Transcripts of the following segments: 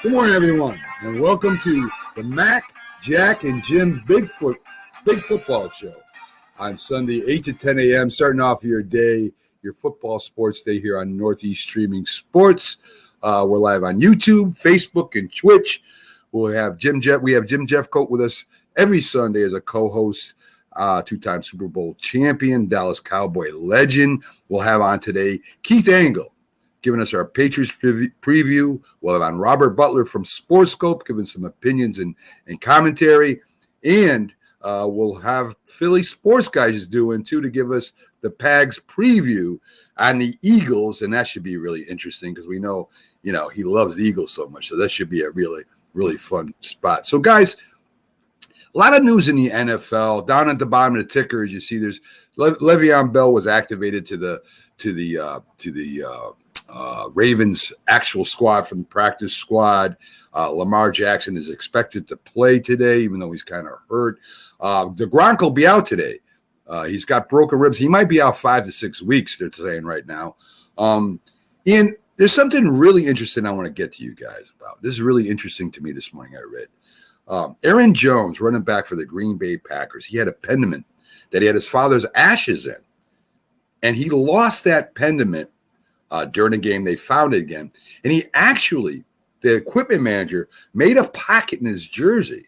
Good morning, everyone, and welcome to the Mac, Jack, and Jim Big Football Show on Sunday, 8 to 10 a.m., starting off your day, your football sports day here on Northeast Streaming Sports. We're live on YouTube, Facebook, and Twitch. We have Jim Jeffcoat with us every Sunday as a co-host, two-time Super Bowl champion, Dallas Cowboy legend. We'll have on today Keith Angle, giving us our Patriots preview. We'll have on Robert Butler from Sportscope, giving some opinions and commentary. And we'll have Philly Sports Guys doing, too, to give us the Pags preview on the Eagles. And that should be really interesting because we know, he loves the Eagles so much. So that should be a really, really fun spot. So, guys, a lot of news in the NFL. Down at the bottom of the ticker, as you see, there's Le'Veon Bell was activated to the Ravens actual squad from the practice squad. Lamar Jackson is expected to play today, even though he's kind of hurt. The Gronk will be out today. He's got broken ribs. He might be out 5 to 6 weeks, they're saying right now. And there's something really interesting I want to get to you guys about. This is really interesting to me this morning, I read. Aaron Jones, running back for the Green Bay Packers, he had a pendant that he had his father's ashes in. And he lost that pendant during the game. They found it again. And the equipment manager, made a pocket in his jersey.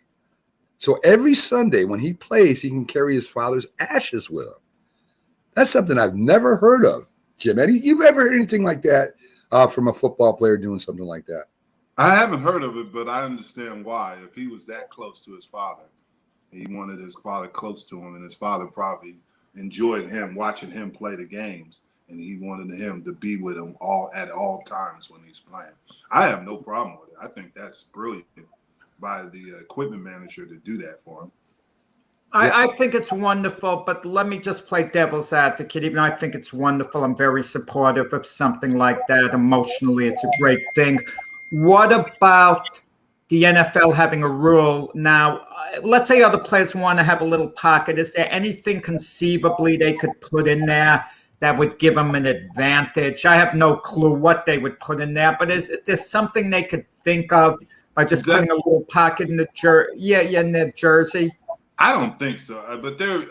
So every Sunday when he plays, he can carry his father's ashes with him. That's something I've never heard of, Jim. You've ever heard anything like that from a football player doing something like that? I haven't heard of it, but I understand why. If he was that close to his father, he wanted his father close to him, and his father probably enjoyed him watching him play the games. And he wanted him to be with him at all times when he's playing. I have no problem with it. I think that's brilliant by the equipment manager to do that for him. I think it's wonderful, but let me just play devil's advocate. Even though I think it's wonderful, I'm very supportive of something like that. Emotionally, it's a great thing. What about the NFL having a rule now? Let's say other players want to have a little pocket. Is there anything conceivably they could put in there that would give them an advantage? I have no clue what they would put in there, but is there something they could think of by just putting a little pocket in the in their jersey? I don't think so, but there's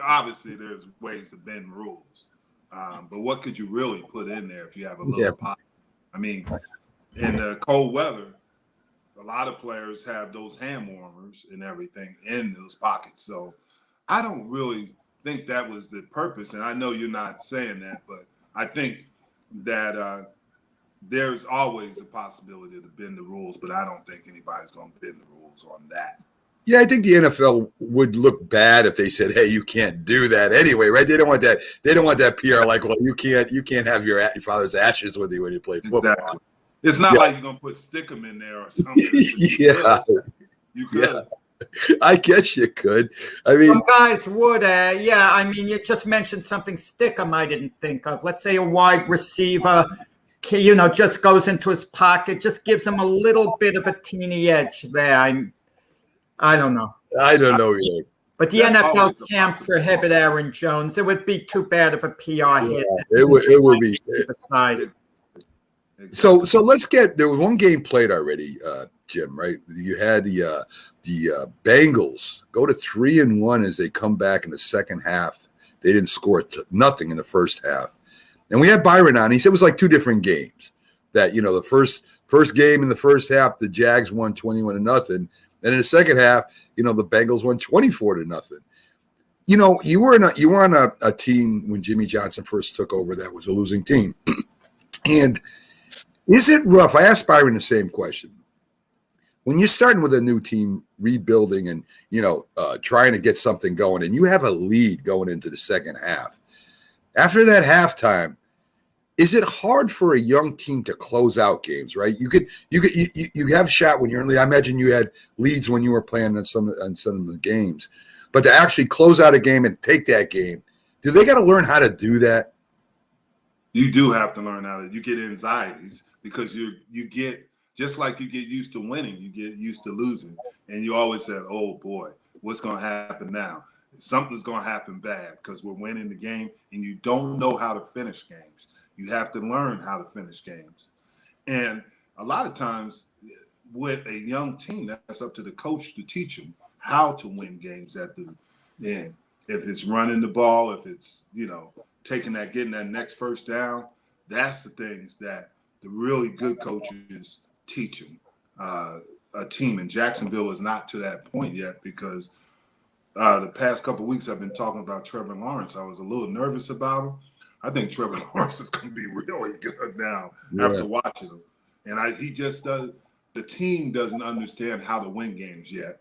ways to bend rules. But what could you really put in there if you have a little pocket? I mean, in cold weather, a lot of players have those hand warmers and everything in those pockets. So I don't really think that was the purpose, and I know you're not saying that, but I think that there's always a possibility to bend the rules, but I don't think anybody's going to bend the rules on that. Yeah, I think the NFL would look bad if they said, "Hey, you can't do that anyway," right? They don't want that. They don't want that PR like, "Well, you can't have your father's ashes with you when you play football." Exactly. It's not like you're going to put Stickum in there or something. You could. Yeah. I guess you could. I mean, some guys would. I mean, you just mentioned something Stickum I didn't think of. Let's say a wide receiver, just goes into his pocket, just gives him a little bit of a teeny edge there. I don't know. I don't know either. But the NFL can't prohibit Aaron Jones. It would be too bad of a PR hit. It would be. Beside. So let's get. There was one game played already, Jim. Right? You had the Bengals go to 3-1 as they come back in the second half. They didn't score nothing in the first half, and we had Byron on. He said it was like two different games. That the first game in the first half, the Jags won 21-0, and in the second half, the Bengals won 24-0. You were on a team when Jimmy Johnson first took over that was a losing team, and is it rough? I asked Byron the same question. When you're starting with a new team, rebuilding and, trying to get something going, and you have a lead going into the second half, after that halftime, is it hard for a young team to close out games, right? You have shot when you're in lead. I imagine you had leads when you were playing on some of the games, but to actually close out a game and take that game, do they got to learn how to do that? You do have to learn how to. You get anxieties because you get, just like you get used to winning, you get used to losing. And you always said, oh, boy, what's going to happen now? Something's going to happen bad because we're winning the game and you don't know how to finish games. You have to learn how to finish games. And a lot of times with a young team, that's up to the coach to teach them how to win games at the end. If it's running the ball, if it's, getting that next first down, that's the things that the really good coaches teach them. A team in Jacksonville is not to that point yet because the past couple of weeks I've been talking about Trevor Lawrence. I was a little nervous about him. I think Trevor Lawrence is going to be really good now after watching him. And he just does. The team doesn't understand how to win games yet,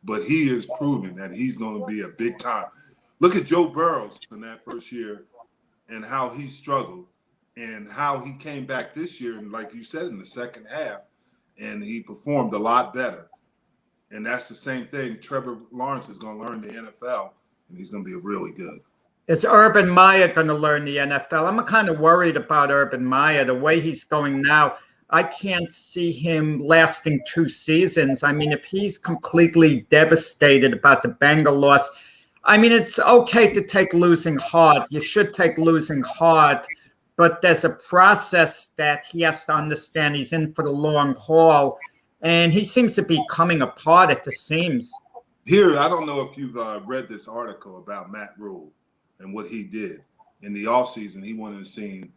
but he is proving that he's going to be a big time. Look at Joe Burrow in that first year and how he struggled and how he came back this year. And like you said, in the second half, and he performed a lot better. And that's the same thing. Trevor Lawrence is going to learn the NFL, and he's going to be really good. Is Urban Meyer going to learn the NFL? I'm kind of worried about Urban Meyer, the way he's going now. I can't see him lasting 2 seasons. I mean, if he's completely devastated about the Bengal loss, I mean, it's okay to take losing hard. You should take losing hard, but there's a process that he has to understand. He's in for the long haul, and he seems to be coming apart at the seams. Here, I don't know if you've read this article about Matt Rule and what he did. In the offseason, he wanted to see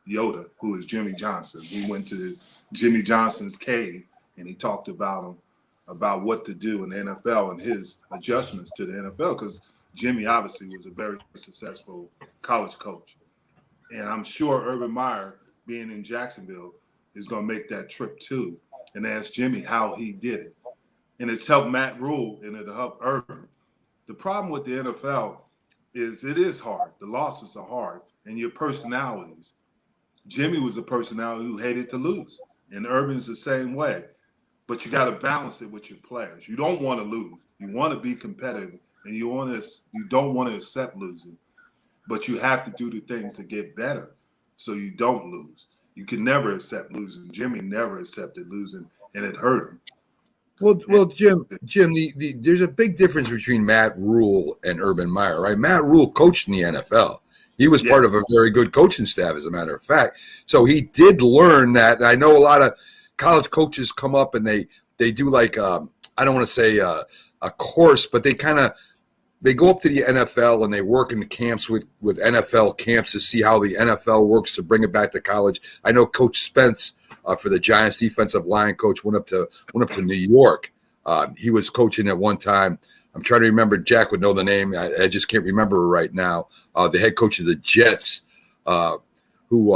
Yoda, who is Jimmy Johnson. He went to Jimmy Johnson's cave and he talked about him, about what to do in the NFL and his adjustments to the NFL, because Jimmy obviously was a very successful college coach. And I'm sure Urban Meyer, being in Jacksonville, is going to make that trip too and ask Jimmy how he did it. And it's helped Matt Rule and it'll help Urban. The problem with the NFL is it is hard. The losses are hard and your personalities. Jimmy was a personality who hated to lose, and Urban's the same way. But you got to balance it with your players. You don't want to lose. You want to be competitive, and you don't want to accept losing. But you have to do the things to get better so you don't lose. You can never accept losing. Jimmy never accepted losing, and it hurt him. Well, Jim, there's a big difference between Matt Rule and Urban Meyer, right? Matt Rule coached in the NFL. He was part of a very good coaching staff, as a matter of fact. So he did learn that. And I know a lot of college coaches come up and they do like I don't want to say a course, but they go up to the NFL and they work in the camps with NFL camps to see how the NFL works to bring it back to college. I know Coach Spence for the Giants defensive line coach went up to New York. He was coaching at one time. I'm trying to remember. Jack would know the name. I just can't remember right now. The head coach of the Jets, who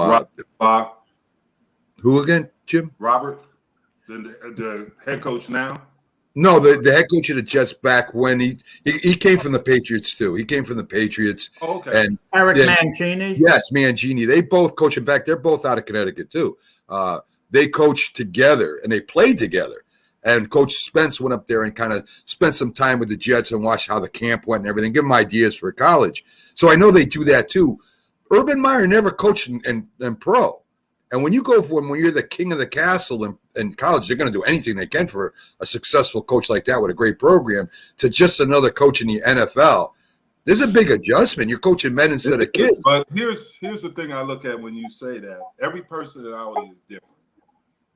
again, Jim? Robert, the head coach now. No, the head coach of the Jets back when he came from the Patriots too. He came from the Patriots. Oh, okay. And Eric Mangini. Yes, Mangini. They both coach. In fact, they're both out of Connecticut too. They coached together and they played together. And Coach Spence went up there and kind of spent some time with the Jets and watched how the camp went and everything, give them ideas for college. So I know they do that too. Urban Meyer never coached in pro. And when you're the king of the castle in college, they're going to do anything they can for a successful coach like that with a great program to just another coach in the NFL. There's a big adjustment. You're coaching men instead of kids. But here's the thing I look at when you say that. Every personality is different.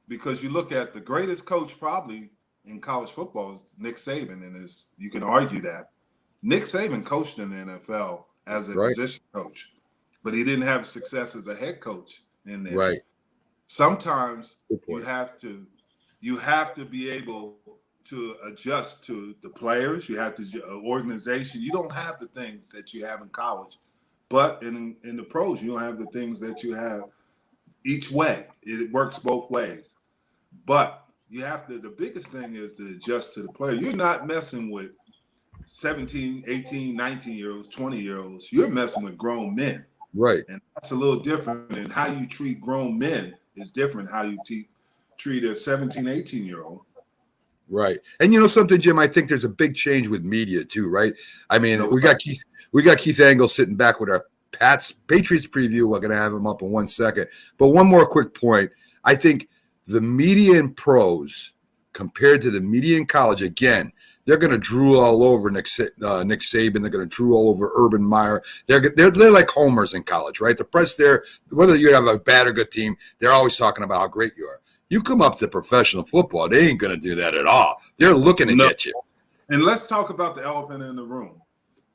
Because you look at the greatest coach probably in college football is Nick Saban, and you can argue that. Nick Saban coached in the NFL as a position coach, but he didn't have success as a head coach in there. Right. Sometimes you have to be able to adjust to the players. You have to organization. You don't have the things that you have in college, but in the pros, you don't have the things that you have each way. It works both ways. But you have to, the biggest thing is to adjust to the player. You're not messing with 17, 18, 19-year-olds, 20-year-olds. You're messing with grown men. Right. And that's a little different. And how you treat grown men is different how you treat a 17, 18-year-old. Right. And you know something, Jim, I think there's a big change with media too, right? I mean, we got Keith Angle sitting back with our Patriots preview. We're going to have him up in 1 second. But one more quick point. I think the media and pros compared to the media in college, again, they're going to drool all over Nick Saban. They're going to drool all over Urban Meyer. They're like homers in college, right? The press there, whether you have a bad or good team, they're always talking about how great you are. You come up to professional football, they ain't going to do that at all. They're looking to get you. And let's talk about the elephant in the room,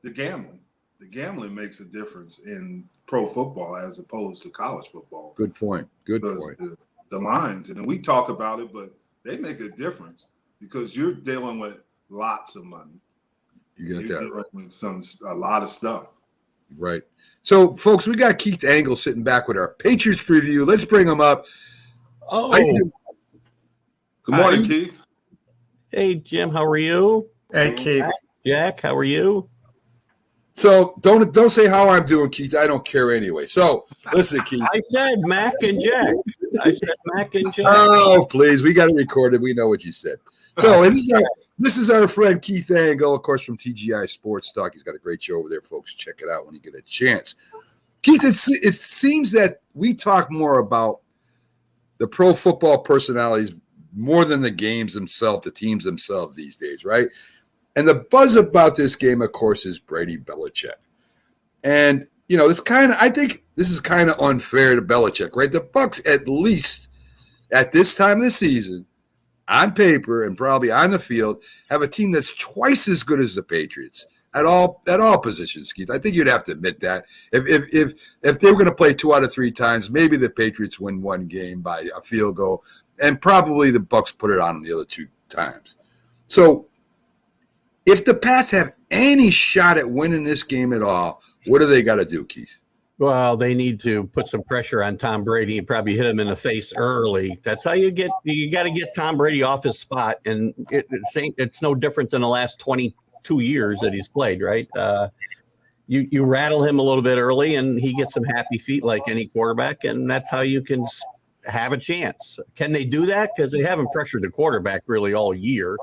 the gambling. The gambling makes a difference in pro football as opposed to college football. Good point. Good point. The lines, and we talk about it, but they make a difference because you're dealing with lots of money. You got that right. With a lot of stuff. Right. So, folks, we got Keith Angle sitting back with our Patriots preview. Let's bring him up. Oh, good morning, Keith. Hey, Jim. How are you? Hey, Keith. Jack, how are you? So don't say how I'm doing, Keith. I don't care anyway. So listen, Keith. I said Mac and Jack. Oh, please. We got it recorded. We know what you said. So this is our friend Keith Angle, of course, from TGI Sports Talk. He's got a great show over there, folks. Check it out when you get a chance. Keith, it seems that we talk more about the pro football personalities more than the games themselves, the teams themselves these days, right? And the buzz about this game, of course, is Brady Belichick. And, I think this is kind of unfair to Belichick, right? The Bucs, at least at this time of the season, on paper and probably on the field, have a team that's twice as good as the Patriots at all positions, Keith. I think you'd have to admit that. If they were going to play 2 out of 3 times, maybe the Patriots win one game by a field goal, and probably the Bucs put it on them the other 2 times. So, if the Pats have any shot at winning this game at all, what do they got to do, Keith? Well, they need to put some pressure on Tom Brady and probably hit him in the face early. That's how you got to get Tom Brady off his spot. And it's no different than the last 22 years that he's played, right? You rattle him a little bit early and he gets some happy feet like any quarterback. And that's how you can have a chance. Can they do that? Because they haven't pressured the quarterback really all year.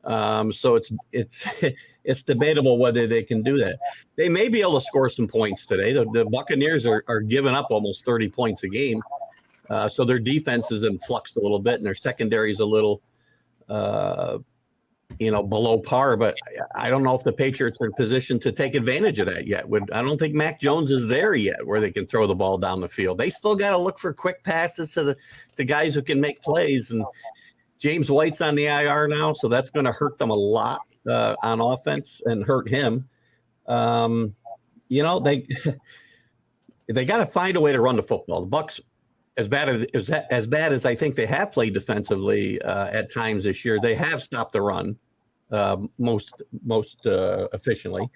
So it's debatable whether they can do that. They may be able to score some points today. The Buccaneers are giving up almost 30 points a game. So their defense is in flux a little bit and their secondary is a little, below par, but I don't know if the Patriots are in position to take advantage of that yet. I don't think Mac Jones is there yet where they can throw the ball down the field. They still got to look for quick passes to the guys who can make plays, and James White's on the IR now, so that's going to hurt them a lot on offense and hurt him. They got to find a way to run the football. The Bucs, as bad as I think they have played defensively at times this year, they have stopped the run most efficiently.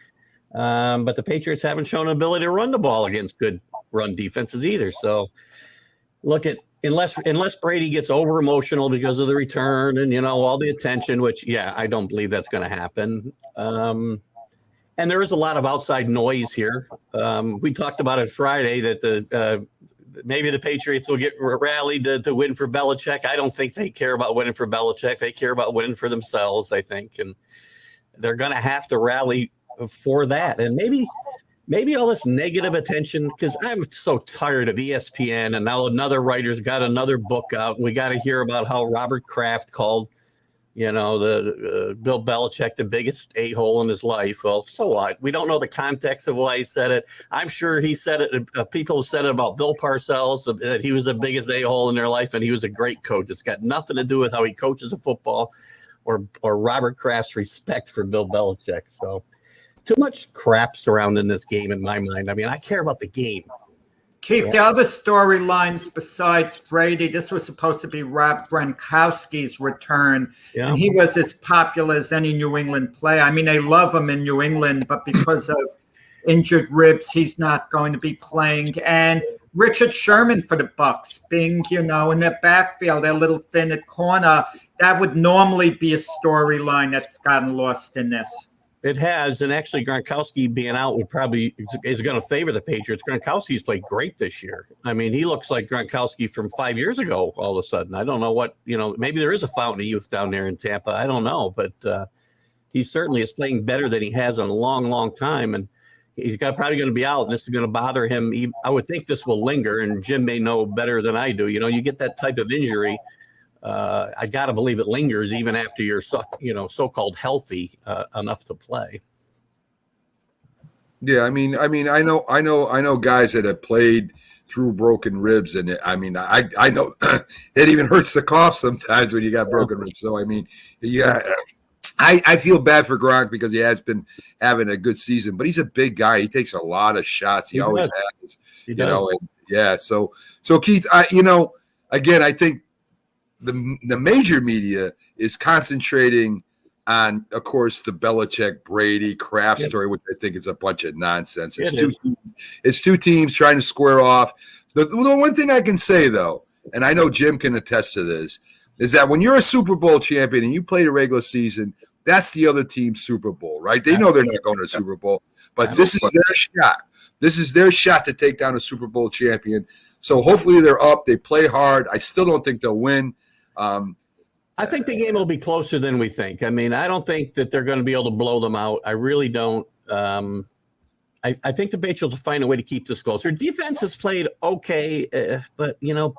But the Patriots haven't shown an ability to run the ball against good run defenses either. So look at. Unless Brady gets over emotional because of the return and all the attention, which I don't believe that's going to happen. And there is a lot of outside noise here. We talked about it Friday that maybe the Patriots will get rallied to win for Belichick. I don't think they care about winning for Belichick. They care about winning for themselves, I think, and they're going to have to rally for that. And maybe all this negative attention, because I'm so tired of ESPN, and now another writer's got another book out, and we got to hear about how Robert Kraft called, the Bill Belichick the biggest a-hole in his life. Well, so what? We don't know the context of why he said it. I'm sure he said it. People have said it about Bill Parcells, that he was the biggest a-hole in their life, and he was a great coach. It's got nothing to do with how he coaches a football or Robert Kraft's respect for Bill Belichick. So too much crap surrounding this game in my mind. I mean, I care about the game. Keith, the other storylines besides Brady, this was supposed to be Rob Gronkowski's return. Yeah. And he was as popular as any New England player. I mean, they love him in New England, but because of injured ribs, he's not going to be playing. And Richard Sherman for the Bucs being, in their backfield, they're a little thin at corner. That would normally be a storyline that's gotten lost in this. It has, and actually Gronkowski being out is going to favor the Patriots. Gronkowski's played great this year. I mean, he looks like Gronkowski from 5 years ago all of a sudden. I don't know what, maybe there is a fountain of youth down there in Tampa. I don't know, but he certainly is playing better than he has in a long, long time. And he's probably going to be out, and this is going to bother him. I would think this will linger, and Jim may know better than I do. You get that type of injury. I got to believe it lingers even after you're so-called healthy enough to play. Yeah, I mean, I know guys that have played through broken ribs, and I know it even hurts to cough sometimes when you got broken ribs. So I mean, yeah, I feel bad for Gronk because he has been having a good season, but he's a big guy. He takes a lot of shots. He always has. He does. And, yeah. So Keith, again, I think the major media is concentrating on, of course, the Belichick Brady Kraft story, which I think is a bunch of nonsense. It's two teams trying to square off. The one thing I can say, though, and I know Jim can attest to this, is that when you're a Super Bowl champion and you play the regular season, that's the other team's Super Bowl, right? They know they're not going to the Super Bowl, but this is their shot. This is their shot to take down a Super Bowl champion. So hopefully they're up. They play hard. I still don't think they'll win. I think the game will be closer than we think. I mean, I don't think that they're going to be able to blow them out. I really don't. I think the Patriots will find a way to keep this close. Their defense has played okay, but the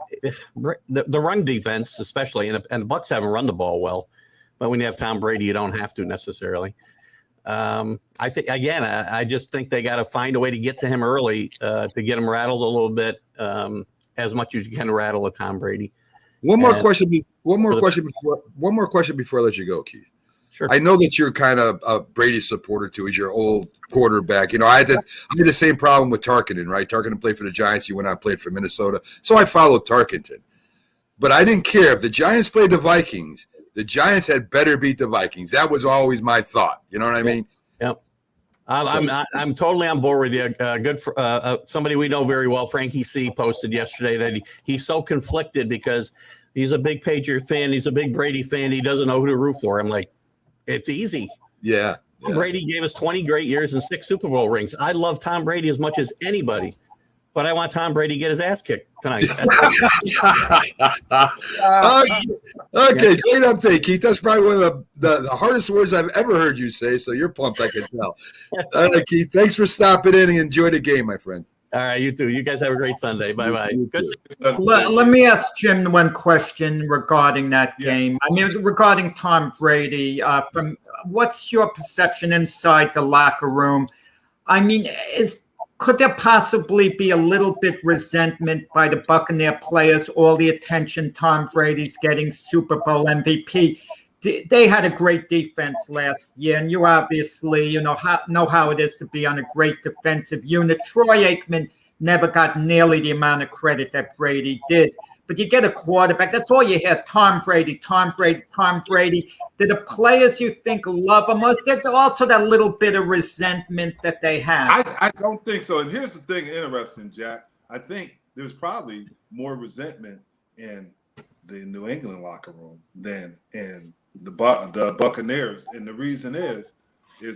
run defense, especially, and the Bucs haven't run the ball well. But when you have Tom Brady, you don't have to necessarily. I think again, I just think they got to find a way to get to him early to get him rattled a little bit, as much as you can rattle a Tom Brady. One more question before I let you go, Keith. Sure. I know that you're kind of a Brady supporter too, as your old quarterback. I had the same problem with Tarkenton, right? Tarkenton played for the Giants. He went on and played for Minnesota. So I followed Tarkenton. But I didn't care. If the Giants played the Vikings, the Giants had better beat the Vikings. That was always my thought. You know what I mean? Yep. I'm totally on board with you. Good for somebody we know very well, Frankie C, posted yesterday that he's so conflicted because he's a big Patriot fan. He's a big Brady fan. He doesn't know who to root for. I'm like, it's easy. Yeah. Brady gave us 20 great years and 6 Super Bowl rings. I love Tom Brady as much as anybody, but I want Tom Brady to get his ass kicked tonight. Okay, great update, Keith. That's probably one of the hardest words I've ever heard you say, so you're pumped, I can tell. All right, Keith, thanks for stopping in and enjoy the game, my friend. All right, you too. You guys have a great Sunday. Bye-bye. Good. Let me ask Jim one question regarding that game. I mean, regarding Tom Brady, from what's your perception inside the locker room? I mean, could there possibly be a little bit resentment by the Buccaneer players, all the attention Tom Brady's getting, Super Bowl MVP? They had a great defense last year, and you obviously know how it is to be on a great defensive unit. Troy Aikman never got nearly the amount of credit that Brady did. But you get a quarterback, that's all you hear, Tom Brady, Tom Brady, Tom Brady. Do the players you think love him? Or is there also that little bit of resentment that they have? I don't think so. And here's the thing interesting, Jack. I think there's probably more resentment in the New England locker room than in the Buccaneers. And the reason is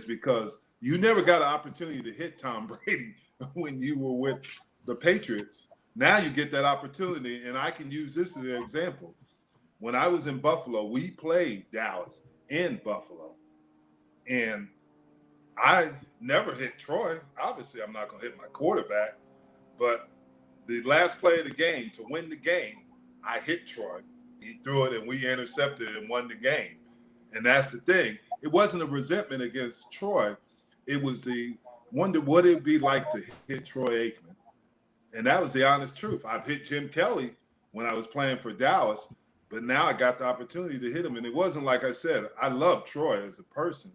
because you never got an opportunity to hit Tom Brady when you were with the Patriots. Now you get that opportunity, and I can use this as an example. When I was in Buffalo, we played Dallas in Buffalo, and I never hit Troy. Obviously, I'm not going to hit my quarterback, but the last play of the game, to win the game, I hit Troy. He threw it, and we intercepted it and won the game. And that's the thing. It wasn't a resentment against Troy. It was the wonder what it'd be like to hit Troy Aikman. And that was the honest truth. I've hit Jim Kelly when I was playing for Dallas, but now I got the opportunity to hit him. And it wasn't like I said, I love Troy as a person,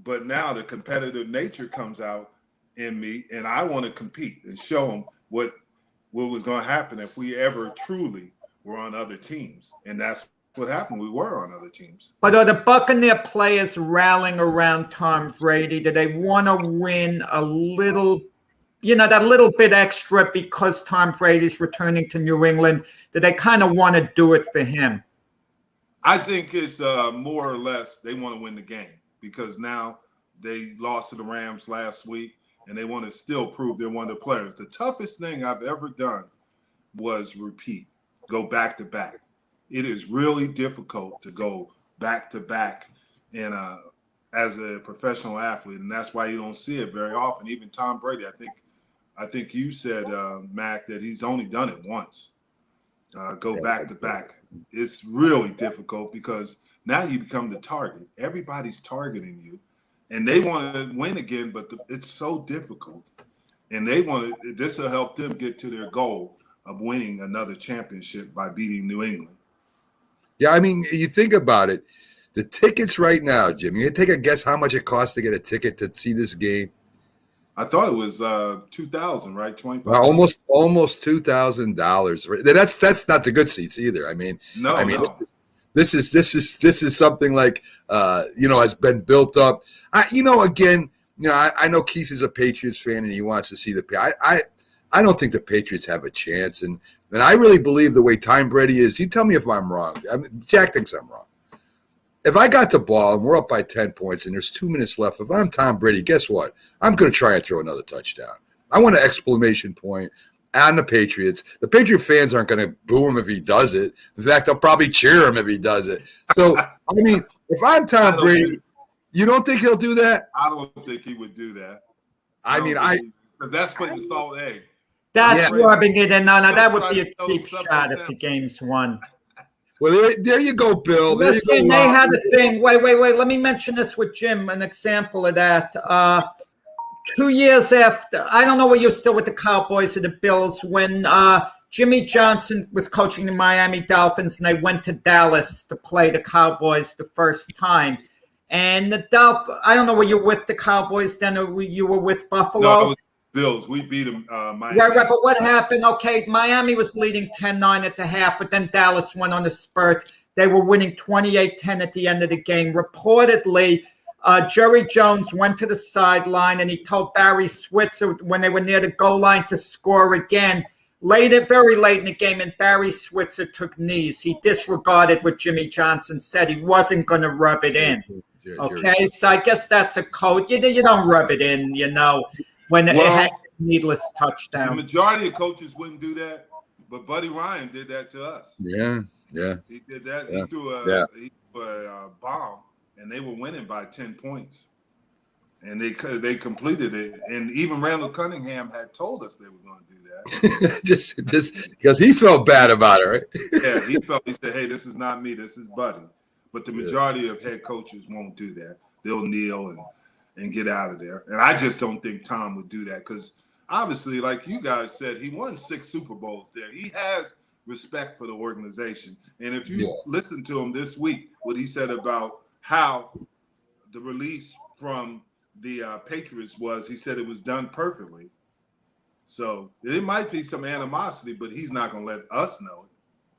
but now the competitive nature comes out in me, and I want to compete and show him what was going to happen if we ever truly were on other teams. And that's what happened. We were on other teams. But are the Buccaneer players rallying around Tom Brady? Do they want to win a little, that little bit extra because Tom Brady's returning to New England? Do they kind of want to do it for him? I think it's more or less they want to win the game because now they lost to the Rams last week, and they want to still prove they're one of the players. The toughest thing I've ever done was go back to back. It is really difficult to go back to back as a professional athlete, and that's why you don't see it very often. Even Tom Brady, I think you said, Mac, that he's only done it once. Go back to back. it's really difficult because now you become the target. Everybody's targeting you, and they want to win again, but it's so difficult. And they want to. This will help them get to their goal of winning another championship by beating New England. Yeah, I mean, you think about it. The tickets right now, Jim. You take a guess how much it costs to get a ticket to see this game. I thought it was $2,000, right? $25. Almost $2,000. That's not the good seats either. I mean, No. This is something like has been built up. I know Keith is a Patriots fan and he wants to see the. I don't think the Patriots have a chance, and I really believe the way Tom Brady is. You tell me if I'm wrong. Jack thinks I'm wrong. If I got the ball and we're up by 10 points and there's 2 minutes left, if I'm Tom Brady, guess what? I'm going to try and throw another touchdown. I want an exclamation point on the Patriots. The Patriot fans aren't going to boo him if he does it. In fact, they'll probably cheer him if he does it. So, I mean, if I'm Tom Brady, you don't think he'll do that? I don't think he would do that. Because that's putting the salt egg. That's rubbing it in. No, that would be a cheap shot if the game's won. Well, there you go, Bill. There Listen, you go, they had a thing. Wait. Let me mention this with Jim, an example of that. 2 years after, I don't know where you're still with the Cowboys or the Bills, when Jimmy Johnson was coaching the Miami Dolphins and they went to Dallas to play the Cowboys the first time. And the I don't know where you're with the Cowboys then, or you were with Buffalo? No, it was Bills. We beat them. Miami. Right, but what happened? Okay, Miami was leading 10-9 at the half, but then Dallas went on a spurt. They were winning 28-10 at the end of the game. Reportedly, Jerry Jones went to the sideline and he told Barry Switzer when they were near the goal line to score again. Very late in the game, and Barry Switzer took knees. He disregarded what Jimmy Johnson said. He wasn't going to rub it in. Okay, so I guess that's a code. You don't rub it in, when it had a needless touchdown. The majority of coaches wouldn't do that, but Buddy Ryan did that to us. Yeah. He did that. Yeah. He threw a bomb, and they were winning by 10 points. And they completed it. And even Randall Cunningham had told us they were going to do that. just because he felt bad about it, right? Yeah, he said, hey, this is not me, this is Buddy. But the majority of head coaches won't do that. They'll kneel and get out of there. And I just don't think Tom would do that because obviously, like you guys said, he won 6 Super Bowls there. He has respect for the organization. And if you listen to him this week, what he said about how the release from the Patriots was, he said it was done perfectly. So it might be some animosity, but he's not going to let us know it.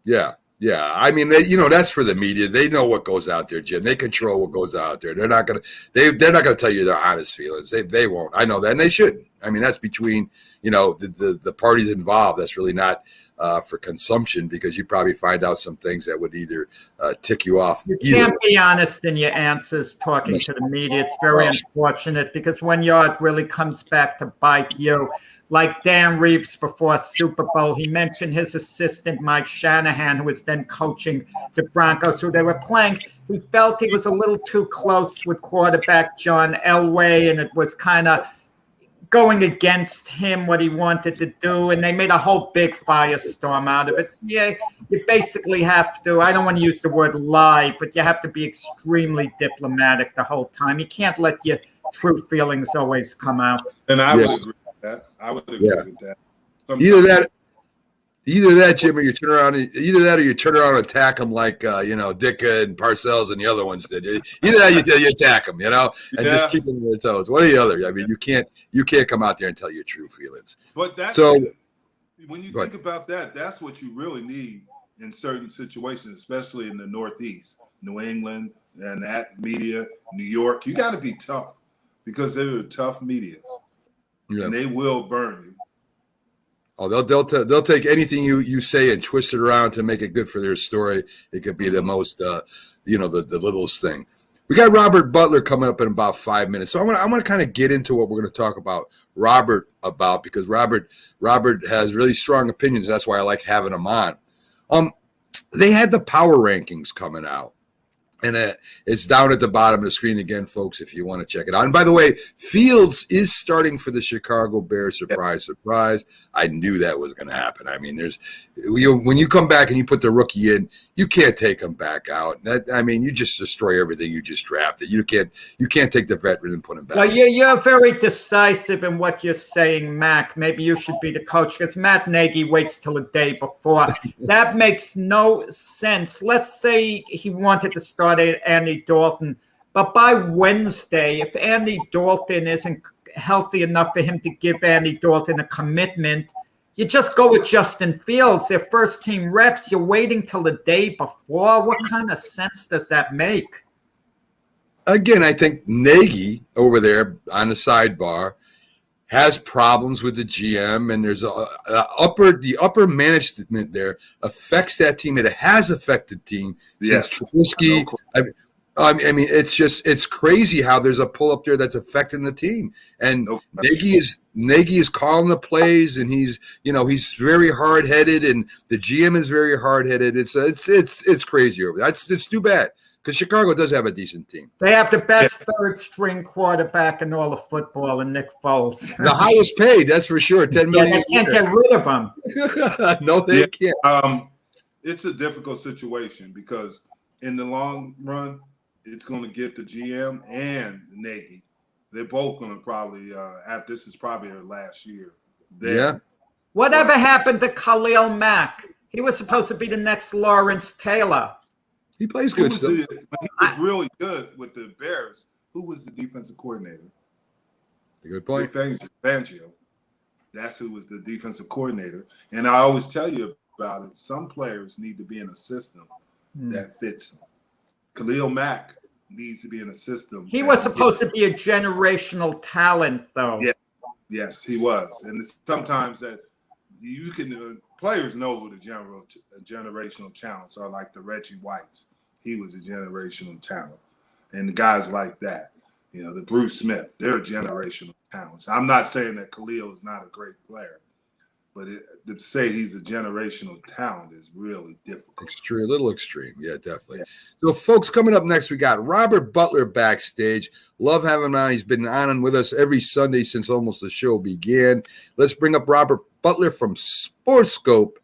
Yeah. I mean, that's for the media. They know what goes out there, Jim. They control what goes out there. They're not going to tell you their honest feelings. They won't. I know that, and they shouldn't. I mean, that's between the parties involved. That's really not for consumption because you probably find out some things that would either tick you off. You can't be honest in your answers talking to the media. It's very unfortunate because 1 yard really comes back to bite you. Like Dan Reeves before Super Bowl, he mentioned his assistant, Mike Shanahan, who was then coaching the Broncos, who they were playing. He felt he was a little too close with quarterback John Elway, and it was kind of going against him, what he wanted to do, and they made a whole big firestorm out of it. So, yeah, you basically have to, I don't want to use the word lie, but you have to be extremely diplomatic the whole time. You can't let your true feelings always come out. And I would agree. I would agree with that. Either that, Jim, or you turn around. Either that, or you turn around and attack them like Ditka and Parcells and the other ones did. Either that, you attack them, and just keep them on their toes. One or the other. I mean, you can't come out there and tell your true feelings. But when you think about that, that's what you really need in certain situations, especially in the Northeast, New England, and that media, New York. You got to be tough because they're tough medias. Yeah. And they will burn you. Oh, they'll take anything you say and twist it around to make it good for their story. It could be the most, the littlest thing. We got Robert Butler coming up in about 5 minutes, so I'm gonna kind of get into what we're gonna talk about Robert about because Robert has really strong opinions. That's why I like having him on. They had the power rankings coming out And it's down at the bottom of the screen again, folks, if you want to check it out. And by the way, Fields is starting for the Chicago Bears. Surprise, surprise. I knew that was going to happen. I mean, when you come back and you put the rookie in, you can't take him back out. You just destroy everything you just drafted. You can't take the veteran and put him back. Well, you're very decisive in what you're saying, Mac. Maybe you should be the coach because Matt Nagy waits till the day before. That makes no sense. Let's say he wanted to start Andy Dalton, but by Wednesday, if Andy Dalton isn't healthy enough for him to give Andy Dalton a commitment, you just go with Justin Fields, their first team reps. You're waiting till the day before. What kind of sense does that make? Again, I think Nagy over there on the sidebar has problems with the GM, and there's the upper management there affects that team. It has affected the team since Trubisky. I mean, it's crazy how there's a pull up there that's affecting the team. And Nagy is calling the plays, and he's very hard headed, and the GM is very hard headed. It's crazy over there. It's too bad. Because Chicago does have a decent team. They have the best third-string quarterback in all of football, and Nick Foles. The highest paid, that's for sure. $10 million. They can't get rid of him. No, they can't. It's a difficult situation because in the long run, it's going to get the GM and Nagy. They're both going to probably this is probably their last year. Whatever happened to Khalil Mack? He was supposed to be the next Lawrence Taylor. He plays good stuff. He was really good with the Bears. Who was the defensive coordinator? That's a good point. Fangio. That's who was the defensive coordinator. And I always tell you about it. Some players need to be in a system that fits them. Khalil Mack needs to be in a system. He was supposed to be a generational talent, though. Yeah. Yes, he was. And it's sometimes that you can players know who the generational talents are, like the Reggie Whites. He was a generational talent. And the guys like that, the Bruce Smith, they're generational talents. I'm not saying that Khalil is not a great player, but to say he's a generational talent is really difficult. Extreme, a little extreme. Yeah, definitely. Yeah. So, folks, coming up next, we got Robert Butler backstage. Love having him on. He's been on with us every Sunday since almost the show began. Let's bring up Robert Butler from SportsScope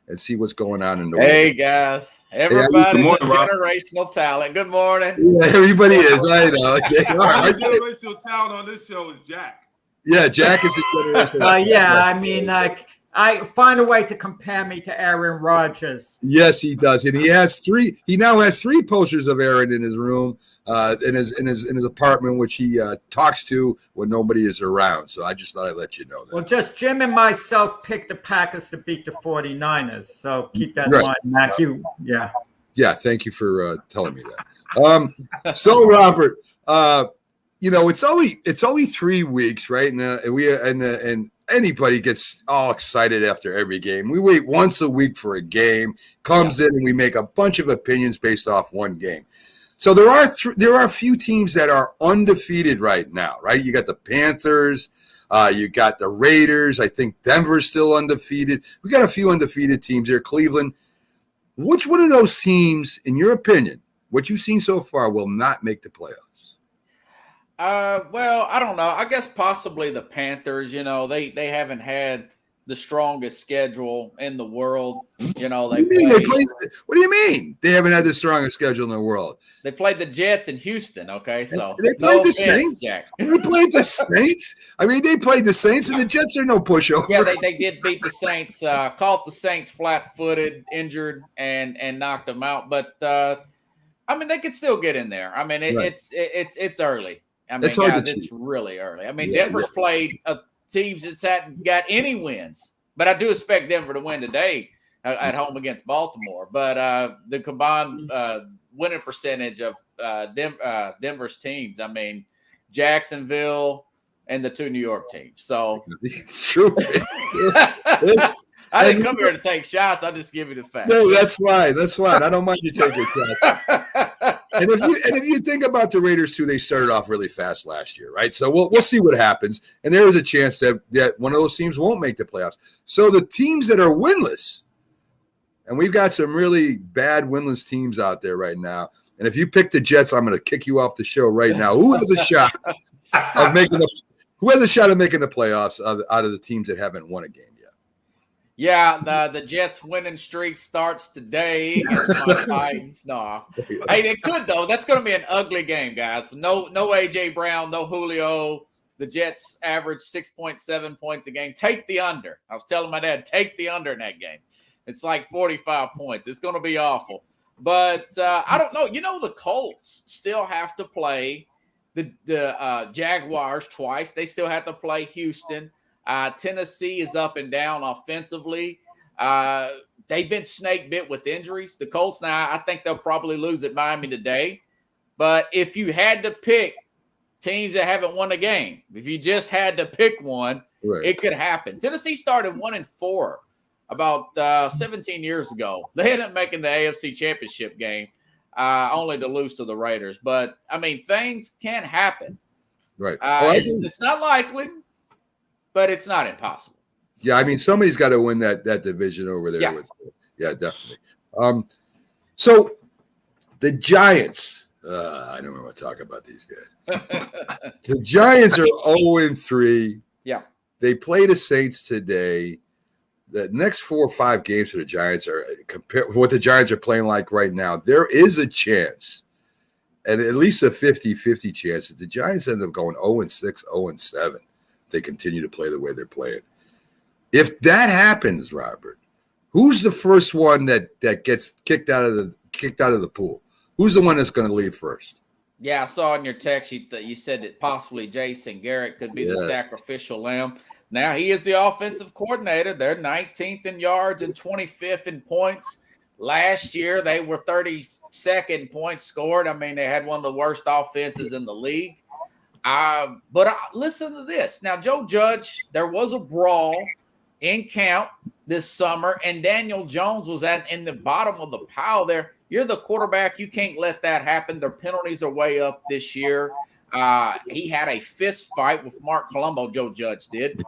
and see what's going on in the world. Hey, guys. Everybody's a generational talent. Good morning. Yeah, everybody is. I know. The generational talent on this show is Jack. Yeah, Jack is a generational talent. I find a way to compare me to Aaron Rodgers. Yes, he does, and he has three. He now has 3 posters of Aaron in his room, in his apartment, which he talks to when nobody is around. So I just thought I'd let you know that. Well, just Jim and myself picked the Packers to beat the 49ers. So keep that in mind, Mac. Yeah. Thank you for telling me that. So Robert, it's only 3 weeks, right? And anybody gets all excited after every game. We wait once a week for a game, comes in, and we make a bunch of opinions based off one game. So there are a few teams that are undefeated right now, right? You got the Panthers, you got the Raiders. I think Denver's still undefeated. We got a few undefeated teams here. Cleveland. Which one of those teams, in your opinion, what you've seen so far, will not make the playoffs? Well, I don't know. I guess possibly the Panthers. They haven't had the strongest schedule in the world. What do you mean? They haven't had the strongest schedule in the world. They played the Jets in Houston. Okay, so they played the Saints. They played the Saints. I mean, they played the Saints, and the Jets are no pushover. Yeah, they did beat the Saints. Caught the Saints flat-footed, injured, and knocked them out. But they could still get in there. I mean, it's early. I mean, it's really early. I mean, Denver's played teams that's hadn't got any wins, but I do expect Denver to win today at home against Baltimore. But the combined winning percentage of Denver's teams, I mean, Jacksonville and the 2 New York teams. So it's true. I didn't come here to take shots. I just give you the facts. No, that's fine. That's fine. I don't mind you taking shots. And if you think about the Raiders too, they started off really fast last year, right? So we'll see what happens. And there is a chance that one of those teams won't make the playoffs. So the teams that are winless, and we've got some really bad winless teams out there right now. And if you pick the Jets, I'm going to kick you off the show right now. Who has a shot of making the playoffs out of the teams that haven't won a game yet? Yeah, the Jets winning streak starts today against my Titans. No, hey, it could though. That's going to be an ugly game, guys. No AJ Brown, no Julio. The Jets average 6.7 points a game. Take the under. I was telling my dad, take the under in that game. It's like 45 points. It's going to be awful. But I don't know. You know, the Colts still have to play the Jaguars twice. They still have to play Houston. Tennessee is up and down offensively. They've been snake bit with injuries. The Colts now, I think they'll probably lose at Miami today. But if you had to pick teams that haven't won a game, if you just had to pick one, right, it could happen. Tennessee started 1-4 about 17 years ago. They ended up making the AFC Championship game, only to lose to the Raiders. But, I mean, things can happen. Right. It's not likely, but it's not impossible. Yeah, I mean, somebody's got to win that division over there. Yeah, Definitely. So the Giants, I don't want to talk about these guys. The Giants are 0-3. Yeah. They play the Saints today. The next 4 or 5 games for the Giants are compared what the Giants are playing like right now. There is a chance, and at least a 50-50 chance that the Giants end up going 0-6, 0-7. They continue to play the way they're playing. If that happens, Robert, who's the first one that gets kicked out of the pool? Who's the one that's going to leave first? Yeah, I saw in your text you said that possibly Jason Garrett could be the sacrificial lamb. Now he is the offensive coordinator. They're 19th in yards and 25th in points. Last year they were 32nd in points scored. I mean, they had one of the worst offenses in the league. But listen to this. Now, Joe Judge, there was a brawl in camp this summer, and Daniel Jones was in the bottom of the pile there. You're the quarterback. You can't let that happen. Their penalties are way up this year. He had a fist fight with Mark Colombo, Joe Judge did.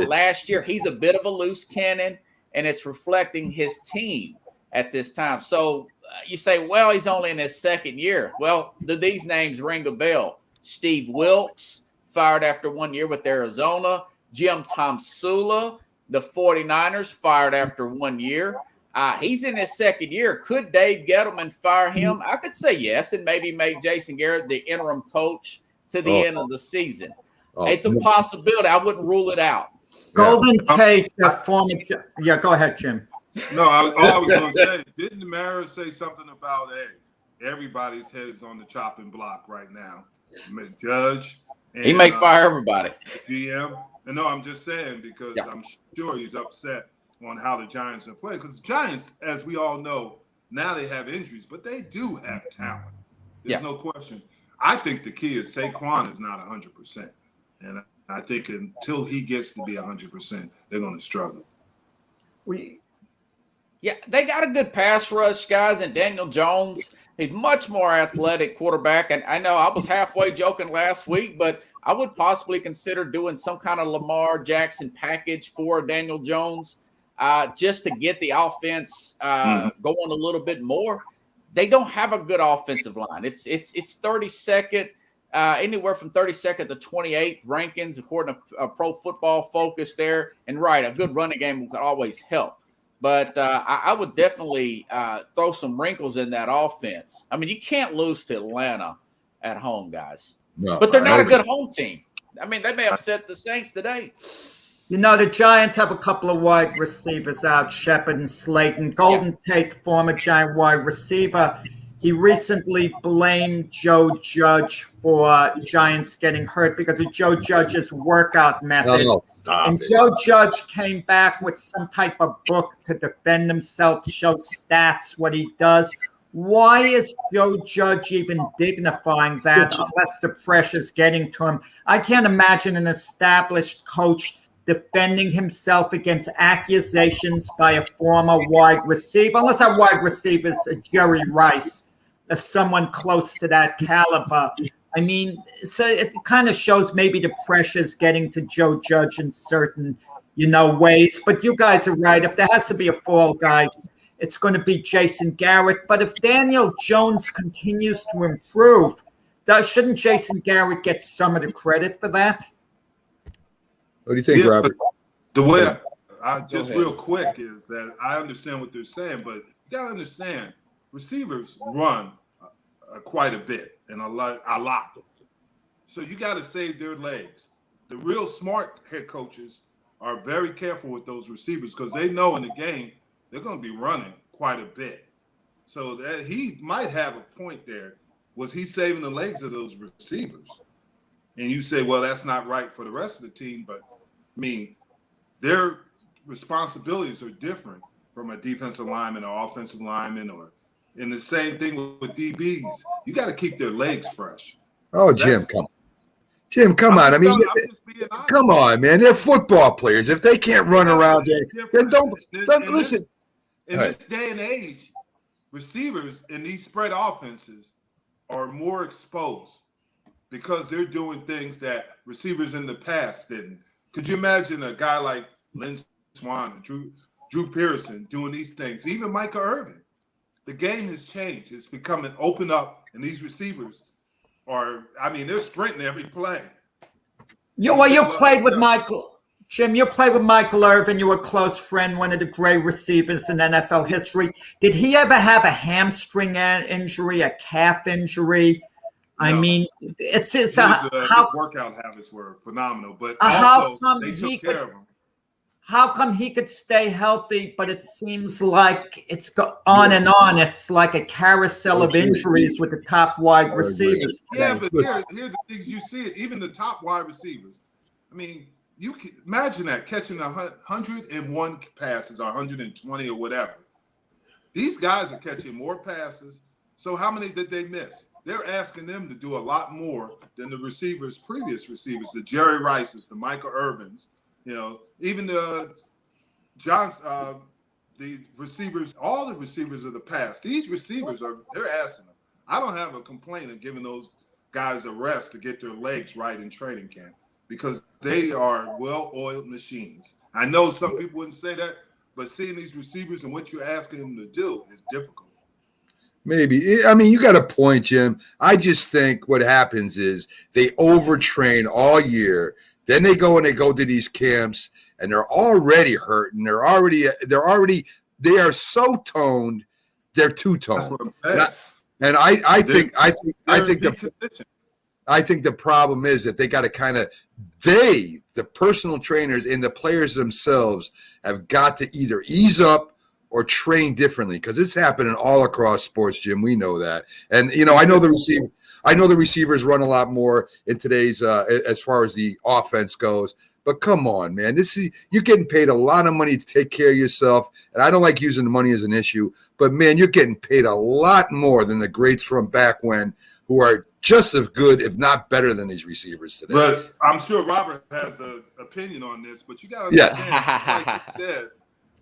Last year. He's a bit of a loose cannon, and it's reflecting his team at this time. So you say, well, he's only in his second year. Well, do these names ring a bell? Steve Wilkes, fired after 1 year with Arizona. Jim Tomsula, the 49ers, fired after 1 year. He's in his second year. Could Dave Gettleman fire him? I could say yes, and maybe make Jason Garrett the interim coach to the end of the season. It's a possibility. I wouldn't rule it out. Golden Tate, former. Yeah, go ahead, Jim. No, all I was going to say, didn't Mara say something about, hey, everybody's head's on the chopping block right now? Judge. And, he may fire everybody. GM. And no, I'm just saying because I'm sure he's upset on how the Giants are playing. Because the Giants, as we all know, now they have injuries, but they do have talent. There's no question. I think the key is Saquon is not 100%. And I think until he gets to be 100%, they're going to struggle. They got a good pass rush, guys, and Daniel Jones, he's much more athletic quarterback. And I know I was halfway joking last week, but I would possibly consider doing some kind of Lamar Jackson package for Daniel Jones just to get the offense going a little bit more. They don't have a good offensive line. It's 32nd, anywhere from 32nd to 28th rankings, according to Pro Football Focus there. And a good running game could always help. But I would definitely throw some wrinkles in that offense. I mean, you can't lose to Atlanta at home, guys. No, but they're not a good home team. I mean, they may upset the Saints today. You know, the Giants have a couple of wide receivers out, Shepard and Slayton. Golden Tate, former Giant wide receiver, he recently blamed Joe Judge for Giants getting hurt because of Joe Judge's workout method. Joe Judge came back with some type of book to defend himself, show stats, what he does. Why is Joe Judge even dignifying that unless the pressure's getting to him? I can't imagine an established coach defending himself against accusations by a former wide receiver, unless that wide receiver is Jerry Rice, someone close to that caliber. I mean, so it kind of shows maybe the pressure's getting to Joe Judge in certain, ways. But you guys are right. If there has to be a fall guy, it's going to be Jason Garrett. But if Daniel Jones continues to improve, shouldn't Jason Garrett get some of the credit for that? What do you think, Robert? The way I just real quick is that I understand what they're saying, but you got to understand receivers run quite a bit and a lot. So you got to save their legs. The real smart head coaches are very careful with those receivers because they know in the game they're going to be running quite a bit. So that he might have a point there. Was he saving the legs of those receivers? And you say, well, that's not right for the rest of the team. But, I mean, their responsibilities are different from a defensive lineman or offensive lineman or – and the same thing with DBs. You got to keep their legs fresh. Oh, Jim, come on. I mean, come on, man. They're football players. If they can't run around there, then don't listen. In this day and age, receivers in these spread offenses are more exposed because they're doing things that receivers in the past didn't. Could you imagine a guy like Lynn Swann and Drew Pearson doing these things? Even Micah Irvin. The game has changed. It's becoming open up, and these receivers they're sprinting every play. You played with Michael. Jim, you played with Michael Irvin. You were a close friend, one of the great receivers in NFL history. Did he ever have a hamstring injury, a calf injury? No. I mean, it's how workout habits were phenomenal, but how come they took care of him. How come he could stay healthy, but it seems like it's on and on? It's like a carousel of injuries with the top wide receivers. Yeah, but here are the things you see it. Even the top wide receivers. I mean, you can imagine that catching 101 passes or 120 or whatever. These guys are catching more passes. So how many did they miss? They're asking them to do a lot more than the previous receivers, the Jerry Rices, the Michael Irvins. Even the the receivers, all the receivers of the past. These receivers they're asking them. I don't have a complaint of giving those guys a rest to get their legs right in training camp because they are well-oiled machines. I know some people wouldn't say that, but seeing these receivers and what you're asking them to do is difficult. Maybe. I mean, you got a point, Jim. I just think what happens is they overtrain all year. Then they go to these camps and they're already hurting. They are so toned. They're too toned. That's what I'm saying. And I think the problem is that they got to the personal trainers and the players themselves have got to either ease up or train differently because it's happening all across sports, Jim. We know that. And, I know the receivers run a lot more in today's as far as the offense goes. But come on, man. You're getting paid a lot of money to take care of yourself. And I don't like using the money as an issue. But, man, you're getting paid a lot more than the greats from back when who are just as good, if not better than these receivers today. But I'm sure Robert has an opinion on this. But you got to understand, like you said,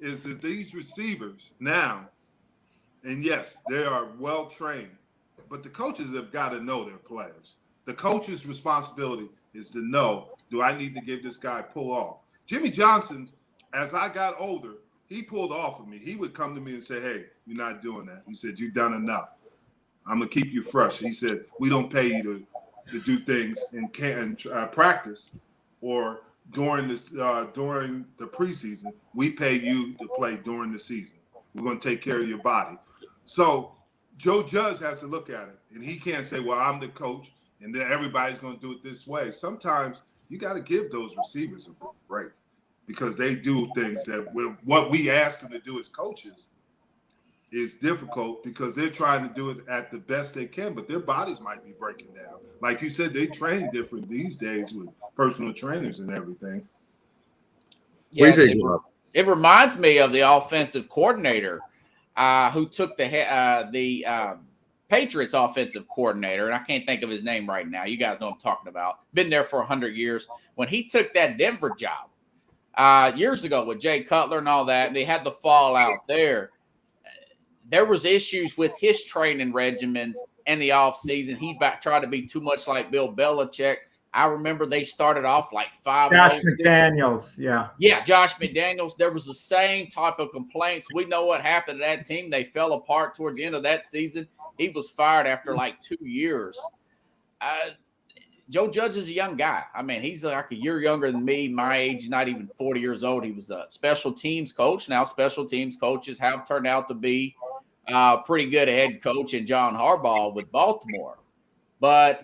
is that these receivers now, and yes, they are well trained, but the coaches have got to know their players. The coach's responsibility is to know, do I need to give this guy pull off? Jimmy Johnson, as I got older, he pulled off of me. He would come to me and say, hey, you're not doing that. He said, you've done enough. I'm going to keep you fresh. He said, we don't pay you to do things in practice or during the preseason. We pay you to play during the season. We're going to take care of your body. So Joe Judge has to look at it, and he can't say, well, I'm the coach, and then everybody's going to do it this way. Sometimes you got to give those receivers a break because they do things that what we ask them to do as coaches is difficult because they're trying to do it at the best they can, but their bodies might be breaking down. Like you said, they train different these days with personal trainers and everything. Yeah, it reminds me of the offensive coordinator who took the Patriots offensive coordinator, and I can't think of his name right now. You guys know what I'm talking about. Been there for 100 years. When he took that Denver job years ago with Jay Cutler and all that, and they had the fallout there. There was issues with his training regimens in the offseason. He tried to be too much like Bill Belichick. I remember they started off like 5. Josh McDaniels, yeah, Josh McDaniels. There was the same type of complaints. We know what happened to that team. They fell apart towards the end of that season. He was fired after like 2 years. Joe Judge is a young guy. I mean, he's like a year younger than me, my age, not even 40 years old. He was a special teams coach. Now, special teams coaches have turned out to be pretty good head coach in John Harbaugh with Baltimore. But,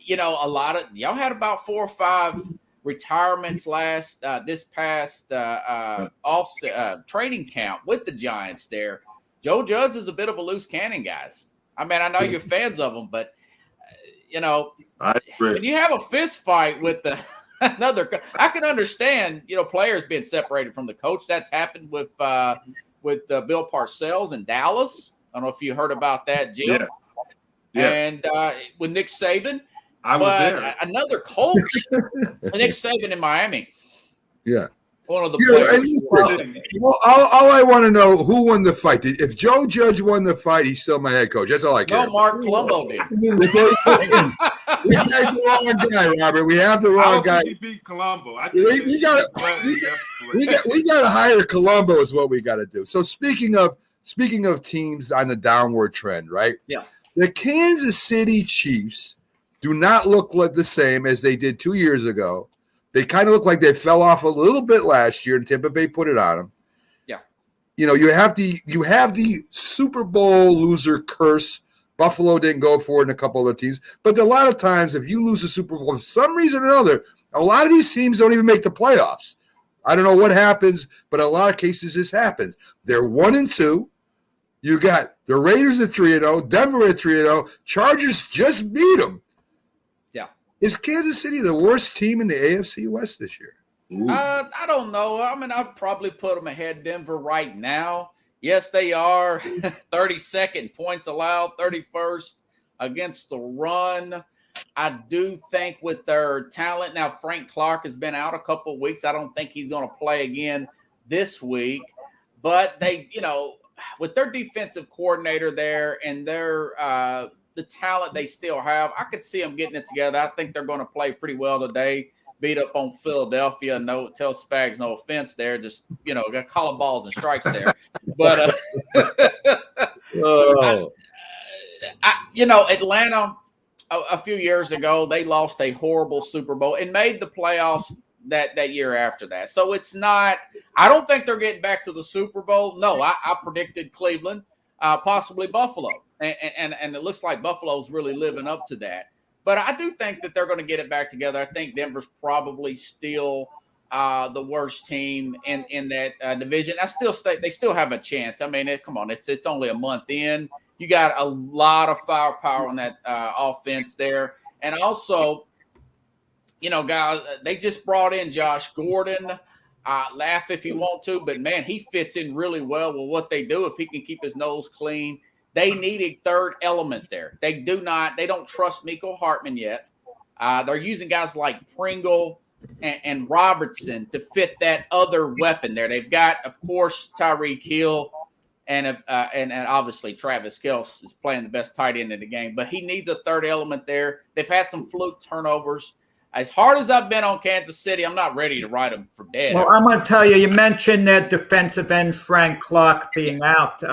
you know, a lot of y'all had about 4 or 5 retirements this past training camp with the Giants there. Joe Judge is a bit of a loose cannon, guys. I mean, I know you're fans of him, but you know, when you have a fist fight with another, I can understand, you know, players being separated from the coach. That's happened with Bill Parcells in Dallas. I don't know if you heard about that, Jim. Yeah. Yes. And with Nick Saban. I was there. Another coach, Nick Saban in Miami. Yeah. One of the players. Well, all I want to know, who won the fight? If Joe Judge won the fight, he's still my head coach. That's all I care. No, Mark Colombo did. We have the wrong guy, Robert. We have the wrong guy. He beat Colombo. We got to hire Colombo is what we got to do. So speaking of teams on the downward trend, right? Yeah. The Kansas City Chiefs do not look like the same as they did 2 years ago. They kind of look like they fell off a little bit last year, and Tampa Bay put it on them. Yeah. You know, you have the Super Bowl loser curse. Buffalo didn't go for it in a couple of teams. But a lot of times, if you lose the Super Bowl for some reason or another, a lot of these teams don't even make the playoffs. I don't know what happens, but in a lot of cases this happens. They're 1-2. You got the Raiders at 3-0, Denver at 3-0. Chargers just beat them. Is Kansas City the worst team in the AFC West this year? I don't know. I mean, I'd probably put them ahead Denver right now. Yes, they are 32nd points allowed, 31st against the run. I do think with their talent, now Frank Clark has been out a couple of weeks. I don't think he's going to play again this week. But they, you know, with their defensive coordinator there and their the talent they still have, I could see them getting it together. I think they're going to play pretty well today. Beat up on Philadelphia. No, tell Spags no offense there. Just, you know, got calling balls and strikes there. But, you know, Atlanta a few years ago, they lost a horrible Super Bowl and made the playoffs that year after that. So it's not – I don't think they're getting back to the Super Bowl. No, I predicted Cleveland, possibly Buffalo. And it looks like Buffalo's really living up to that. But I do think that they're going to get it back together. I think Denver's probably still the worst team in that division. I still think they still have a chance. I mean, come on, it's only a month in. You got a lot of firepower on that offense there. And also, you know, guys, they just brought in Josh Gordon. Laugh if you want to, but, man, he fits in really well with what they do if he can keep his nose clean. They need a third element there. They don't trust Mecole Hardman yet. They're using guys like Pringle and Robertson to fit that other weapon there. They've got, of course, Tyreek Hill and obviously Travis Kelce is playing the best tight end in the game, but he needs a third element there. They've had some fluke turnovers. As hard as I've been on Kansas City, I'm not ready to write them for dead. Well, I'm going to tell you, you mentioned that defensive end Frank Clark being out.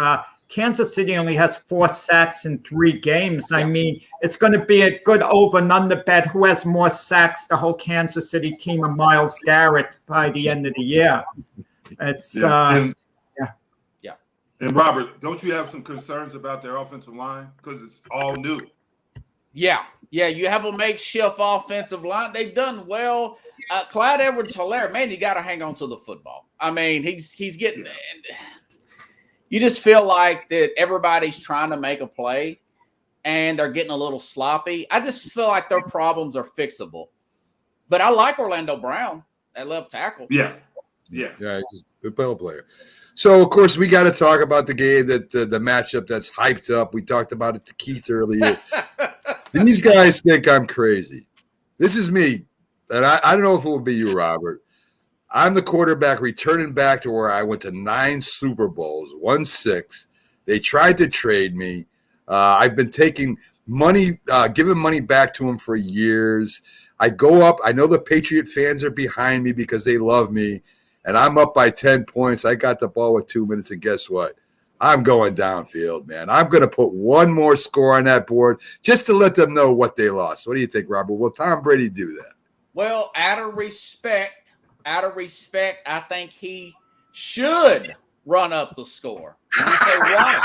Kansas City only has 4 sacks in 3 games. I mean, it's going to be a good over and under bet. Who has more and the whole Kansas City team of Myles Garrett by the end of the year? It's And Robert, don't you have some concerns about their offensive line because it's all new? Yeah, you have a makeshift offensive line. They've done well. Clyde Edwards-Helaire, man, you got to hang on to the football. I mean, he's getting – you just feel like that everybody's trying to make a play and they're getting a little sloppy. I just feel like their problems are fixable. But I like Orlando Brown at left tackle. Yeah, he's a good ball player. So, of course, we got to talk about the game the matchup that's hyped up. We talked about it to Keith earlier. These guys think I'm crazy. This is me. And I don't know if it will be you, Robert. I'm the quarterback returning back to where I went to 9 Super Bowls, won 6. They tried to trade me. I've been taking money, giving money back to him for years. I go up. I know the Patriot fans are behind me because they love me, and I'm up by 10 points. I got the ball with 2 minutes, and guess what? I'm going downfield, man. I'm going to put one more score on that board just to let them know what they lost. What do you think, Robert? Will Tom Brady do that? Well, out of respect, I think he should run up the score. And you say why?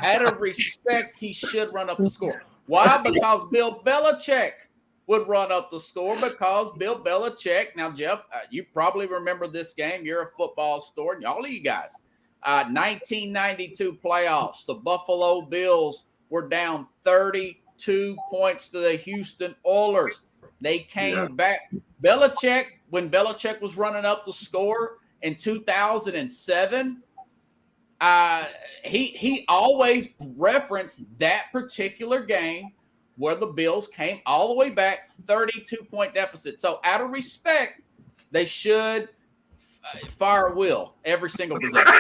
Out of respect, he should run up the score. Why? Because Bill Belichick would run up the score, because Bill Belichick. Now, Jeff, you probably remember this game. You're a football store, and all of you guys. 1992 playoffs. The Buffalo Bills were down 32 points to the Houston Oilers. They came back. When Belichick was running up the score in 2007, he always referenced that particular game where the Bills came all the way back, 32-point deficit. So out of respect, they should fire Will every single possession.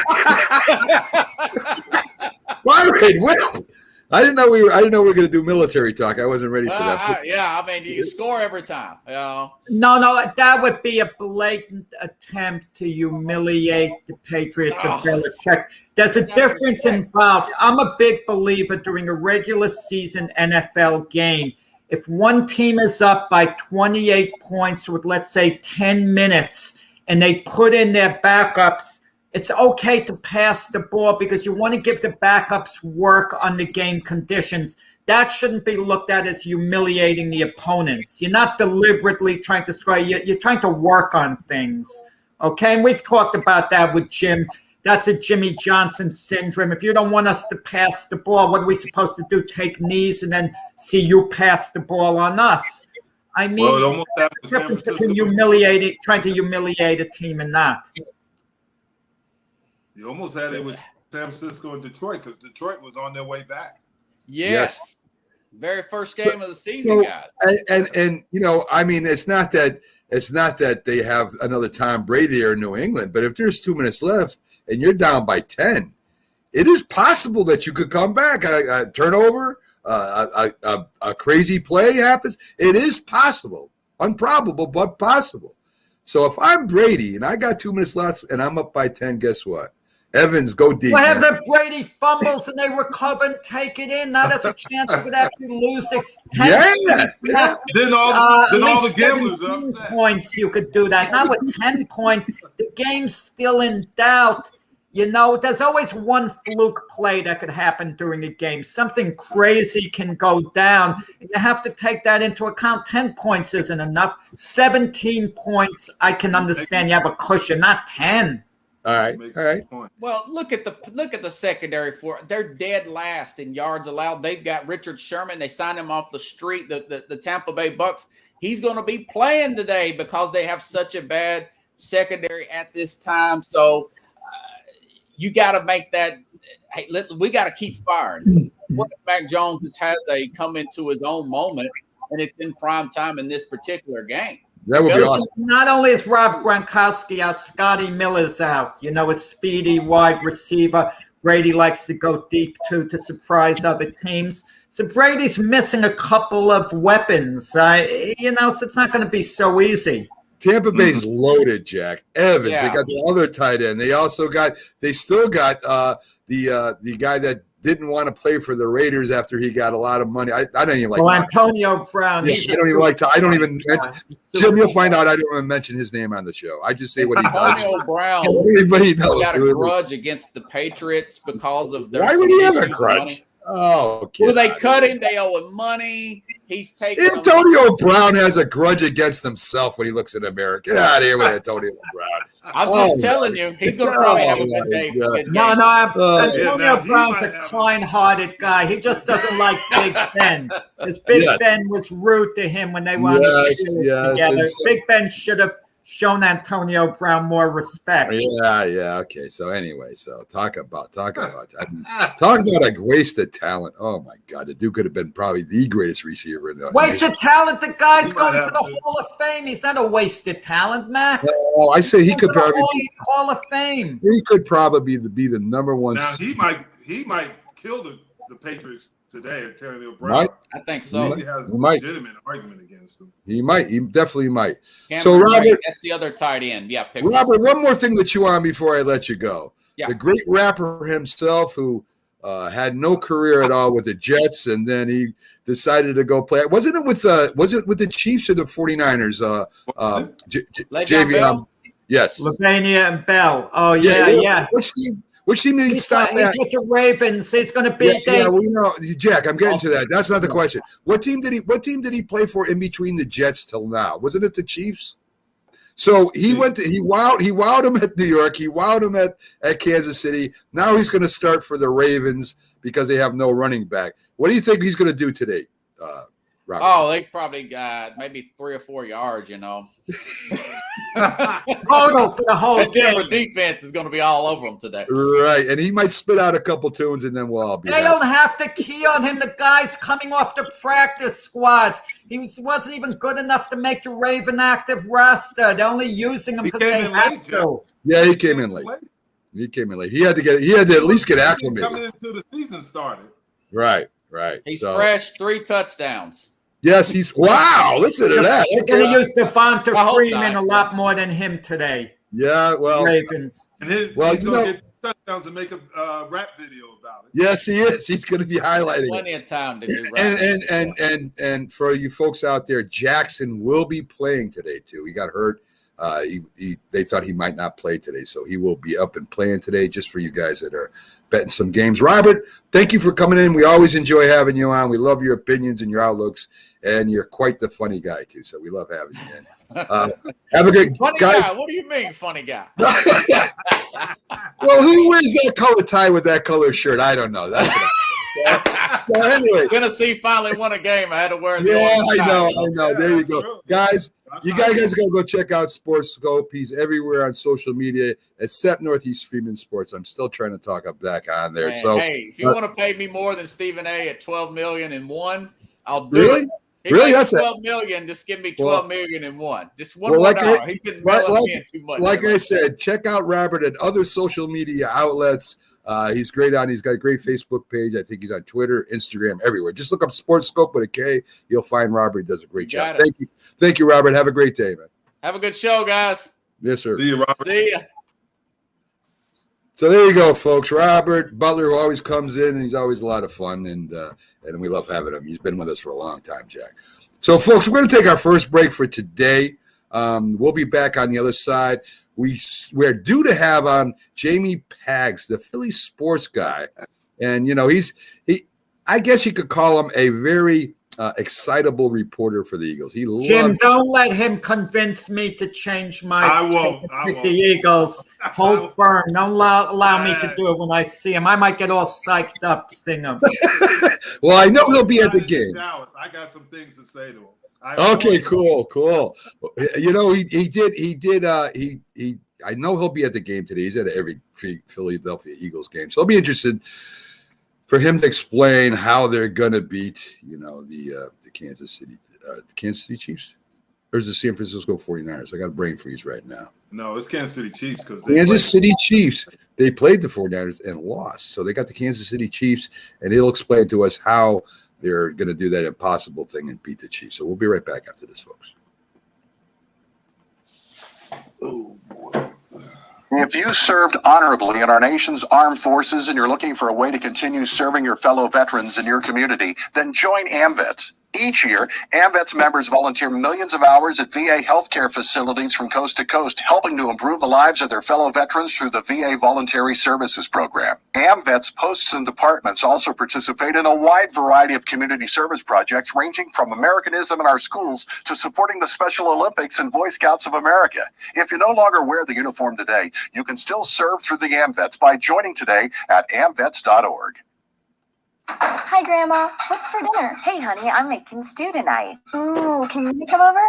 Byron, Will. I didn't know we were going to do military talk. I wasn't ready for that. Yeah, I mean, you score every time. You know? No, that would be a blatant attempt to humiliate the Patriots of Belichick. There's a difference involved. I'm a big believer during a regular season NFL game. If one team is up by 28 points with, let's say, 10 minutes, and they put in their backups, it's okay to pass the ball because you want to give the backups work on the game conditions. That shouldn't be looked at as humiliating the opponents. You're not deliberately trying to score. You're trying to work on things, okay? And we've talked about that with Jim. That's a Jimmy Johnson syndrome. If you don't want us to pass the ball, what are we supposed to do? Take knees and then see you pass the ball on us? I mean, well, it almost happened to San difference Francisco. between trying to humiliate a team and not. You almost had it with San Francisco and Detroit because Detroit was on their way back. Yes. Very first game of the season, guys. And you know, I mean, it's not that they have another Tom Brady or New England, but if there's 2 minutes left and you're down by 10, it is possible that you could come back. A turnover, a crazy play happens. It is possible, unprobable, but possible. So if I'm Brady and I got 2 minutes left and I'm up by 10, guess what? Evans, go deep. Well, have the Brady fumbles and they recover and take it in. Now there's a chance of it actually losing. Yeah. Then all the gamblers are 17 upset. points you could do that. Now with 10 points, the game's still in doubt. You know, there's always one fluke play that could happen during a game. Something crazy can go down. You have to take that into account. 10 points isn't enough. 17 points, I can understand. You have a cushion, not 10. All right. Well, look at the secondary for it. They're dead last in yards allowed. They've got Richard Sherman. They signed him off the street. The Tampa Bay Bucks. He's going to be playing today because they have such a bad secondary at this time. So you got to make that. Hey, we got to keep firing. What if Mac Jones has a come into his own moment, and it's in prime time in this particular game? That would be awesome. Not only is Rob Gronkowski out, Scotty Miller's out. You know, a speedy wide receiver. Brady likes to go deep, too, to surprise other teams. So Brady's missing a couple of weapons. So it's not going to be so easy. Tampa Bay's loaded, Jack. Evans, Yeah. They got the other tight end. They still got the guy that didn't want to play for the Raiders after he got a lot of money. I don't even like. Well, Antonio Brown. I don't even like. I don't even mention. Jim, you'll find out. I don't even mention his name on the show. I just say what he does. Antonio Brown Everybody knows. got a grudge against the Patriots because of their. Why would he have a issues with grudge? money. Oh, Well, they cut him. They owe him money. He's taking. Antonio Brown has a grudge against himself when he looks at America. Get out of here with Antonio Brown. I'm just telling you, he's going to probably have a good day. Antonio Brown's a kind-hearted guy. He just doesn't like Big Ben. Because Big Ben was rude to him when they wanted to do it together. Big Ben should have shown Antonio Brown more respect. Yeah. Okay. So anyway, talk about a wasted talent. Oh my God, the dude could have been probably the greatest receiver in the wasted talent. The guy's going to the Hall of Fame. He's not a wasted talent, Matt. Oh, I say he could probably Hall of Fame. He could probably be the number one. Now he might kill the Patriots today, Antonio Brown. Might. I think so. He has a He might. legitimate argument against him. He might. He definitely might. Cameron So, Brate, Robert- that's the other tight end. Yeah, Pickens. Robert, one more thing to chew on before I let you go. Yeah. The great rapper himself, who had no career at all with the Jets, and then he decided to go play. Was it with the Chiefs or the 49ers? Le'Veon Bell? Yes. Lavania and Bell. Oh yeah. Which team did he He's stop at? with the Ravens. He's going to beat Yeah, them. well, Jack, I'm getting to that. That's not the question. What team did he play for in between the Jets till now? Wasn't it the Chiefs? So he wowed him at New York. He wowed him at Kansas City. Now he's going to start for the Ravens because they have no running back. What do you think he's going to do today, Robert? Oh, they probably got maybe 3 or 4 yards, Total for the whole That Denver game. defense is going to be all over them today. Right, and he might spit out a couple tunes, and then we'll all be They happy. don't have to key on him. The guy's coming off the practice squad. He wasn't even good enough to make the Raven active roster. They're only using him He because came they in have late, to. Yeah, he came in late. He had to at least get acclimated. Coming into the season started. Right. He's So, fresh, 3 touchdowns. yes, wow. Listen to that. They're going to Okay. use Devonta My whole Freeman time. a lot more than him today. Yeah, well, Ravens. And he's Well, going to get touchdowns and make a rap video about it. yes, he is. He's going to be highlighting it. Plenty of time to do right. And for you folks out there, Jackson will be playing today too. He got hurt. They thought he might not play today, so he will be up and playing today. Just for you guys that are betting some games. Robert, thank you for coming in. We always enjoy having you on. We love your opinions and your outlooks, and you're quite the funny guy too. So we love having you in. Have a good Funny guys. guy. What do you mean, funny guy? Well, who wears that color tie with that color shirt? I don't know. That's what so anyway. Tennessee finally won a game. I had to wear the Yeah, orange I tie. know. There you that's go. true. Guys, you guys gotta go check out Sports Scope. He's everywhere on social media except Northeast Freeman Sports. I'm still trying to talk up back on there. Man, So hey, if you want to pay me more than Stephen A at $12 million in one, I'll do really? it. He Really? makes That's $12 million. Just give me Well- $12 million in one. Just one Well, more like I- dollar. He's been mailing me in too much. Like I said, check out Robert at other social media outlets. He's great on. He's got a great Facebook page. I think he's on Twitter, Instagram, everywhere. Just look up Sports Scope with a K. You'll find Robert. He does a great You got job. it. Thank you, Robert. Have a great day, man. Have a good show, guys. Yes, sir. See you, Robert. See ya. So there you go, folks. Robert Butler, who always comes in, and he's always a lot of fun, and we love having him. He's been with us for a long time, Jack. So, folks, we're going to take our first break for today. We'll be back on the other side. We're due to have on Jamie Pags, the Philly sports guy, and I guess you could call him a very excitable reporter for the Eagles. He Jim, loves. don't let him convince me to change my I won't. pick I with won't. the Eagles. Hold firm. Don't allow me to do it when I see him. I might get all psyched up seeing him. Well, I know he'll be at the game. Dallas. I got some things to say to him. Okay, cool. I know he'll be at the game today. He's at every Philadelphia Eagles game, so it'll be interesting for him to explain how they're going to beat, the Kansas City Chiefs, or is the San Francisco 49ers? I got a brain freeze right now. No, it's Kansas City Chiefs because Kansas City Chiefs. They played the 49ers and lost, so they got the Kansas City Chiefs, and he'll explain to us how they're going to do that impossible thing and beat the Chiefs. So we'll be right back after this, folks. If you served honorably in our nation's armed forces and you're looking for a way to continue serving your fellow veterans in your community, then join AMVETS. Each year, AMVETS members volunteer millions of hours at VA healthcare facilities from coast to coast, helping to improve the lives of their fellow veterans through the VA Voluntary Services Program. AMVETS posts and departments also participate in a wide variety of community service projects, ranging from Americanism in our schools to supporting the Special Olympics and Boy Scouts of America. If you no longer wear the uniform today, you can still serve through the AMVETS by joining today at amvets.org. Hi, Grandma. What's for dinner? Hey, honey, I'm making stew tonight. Ooh, can you come over?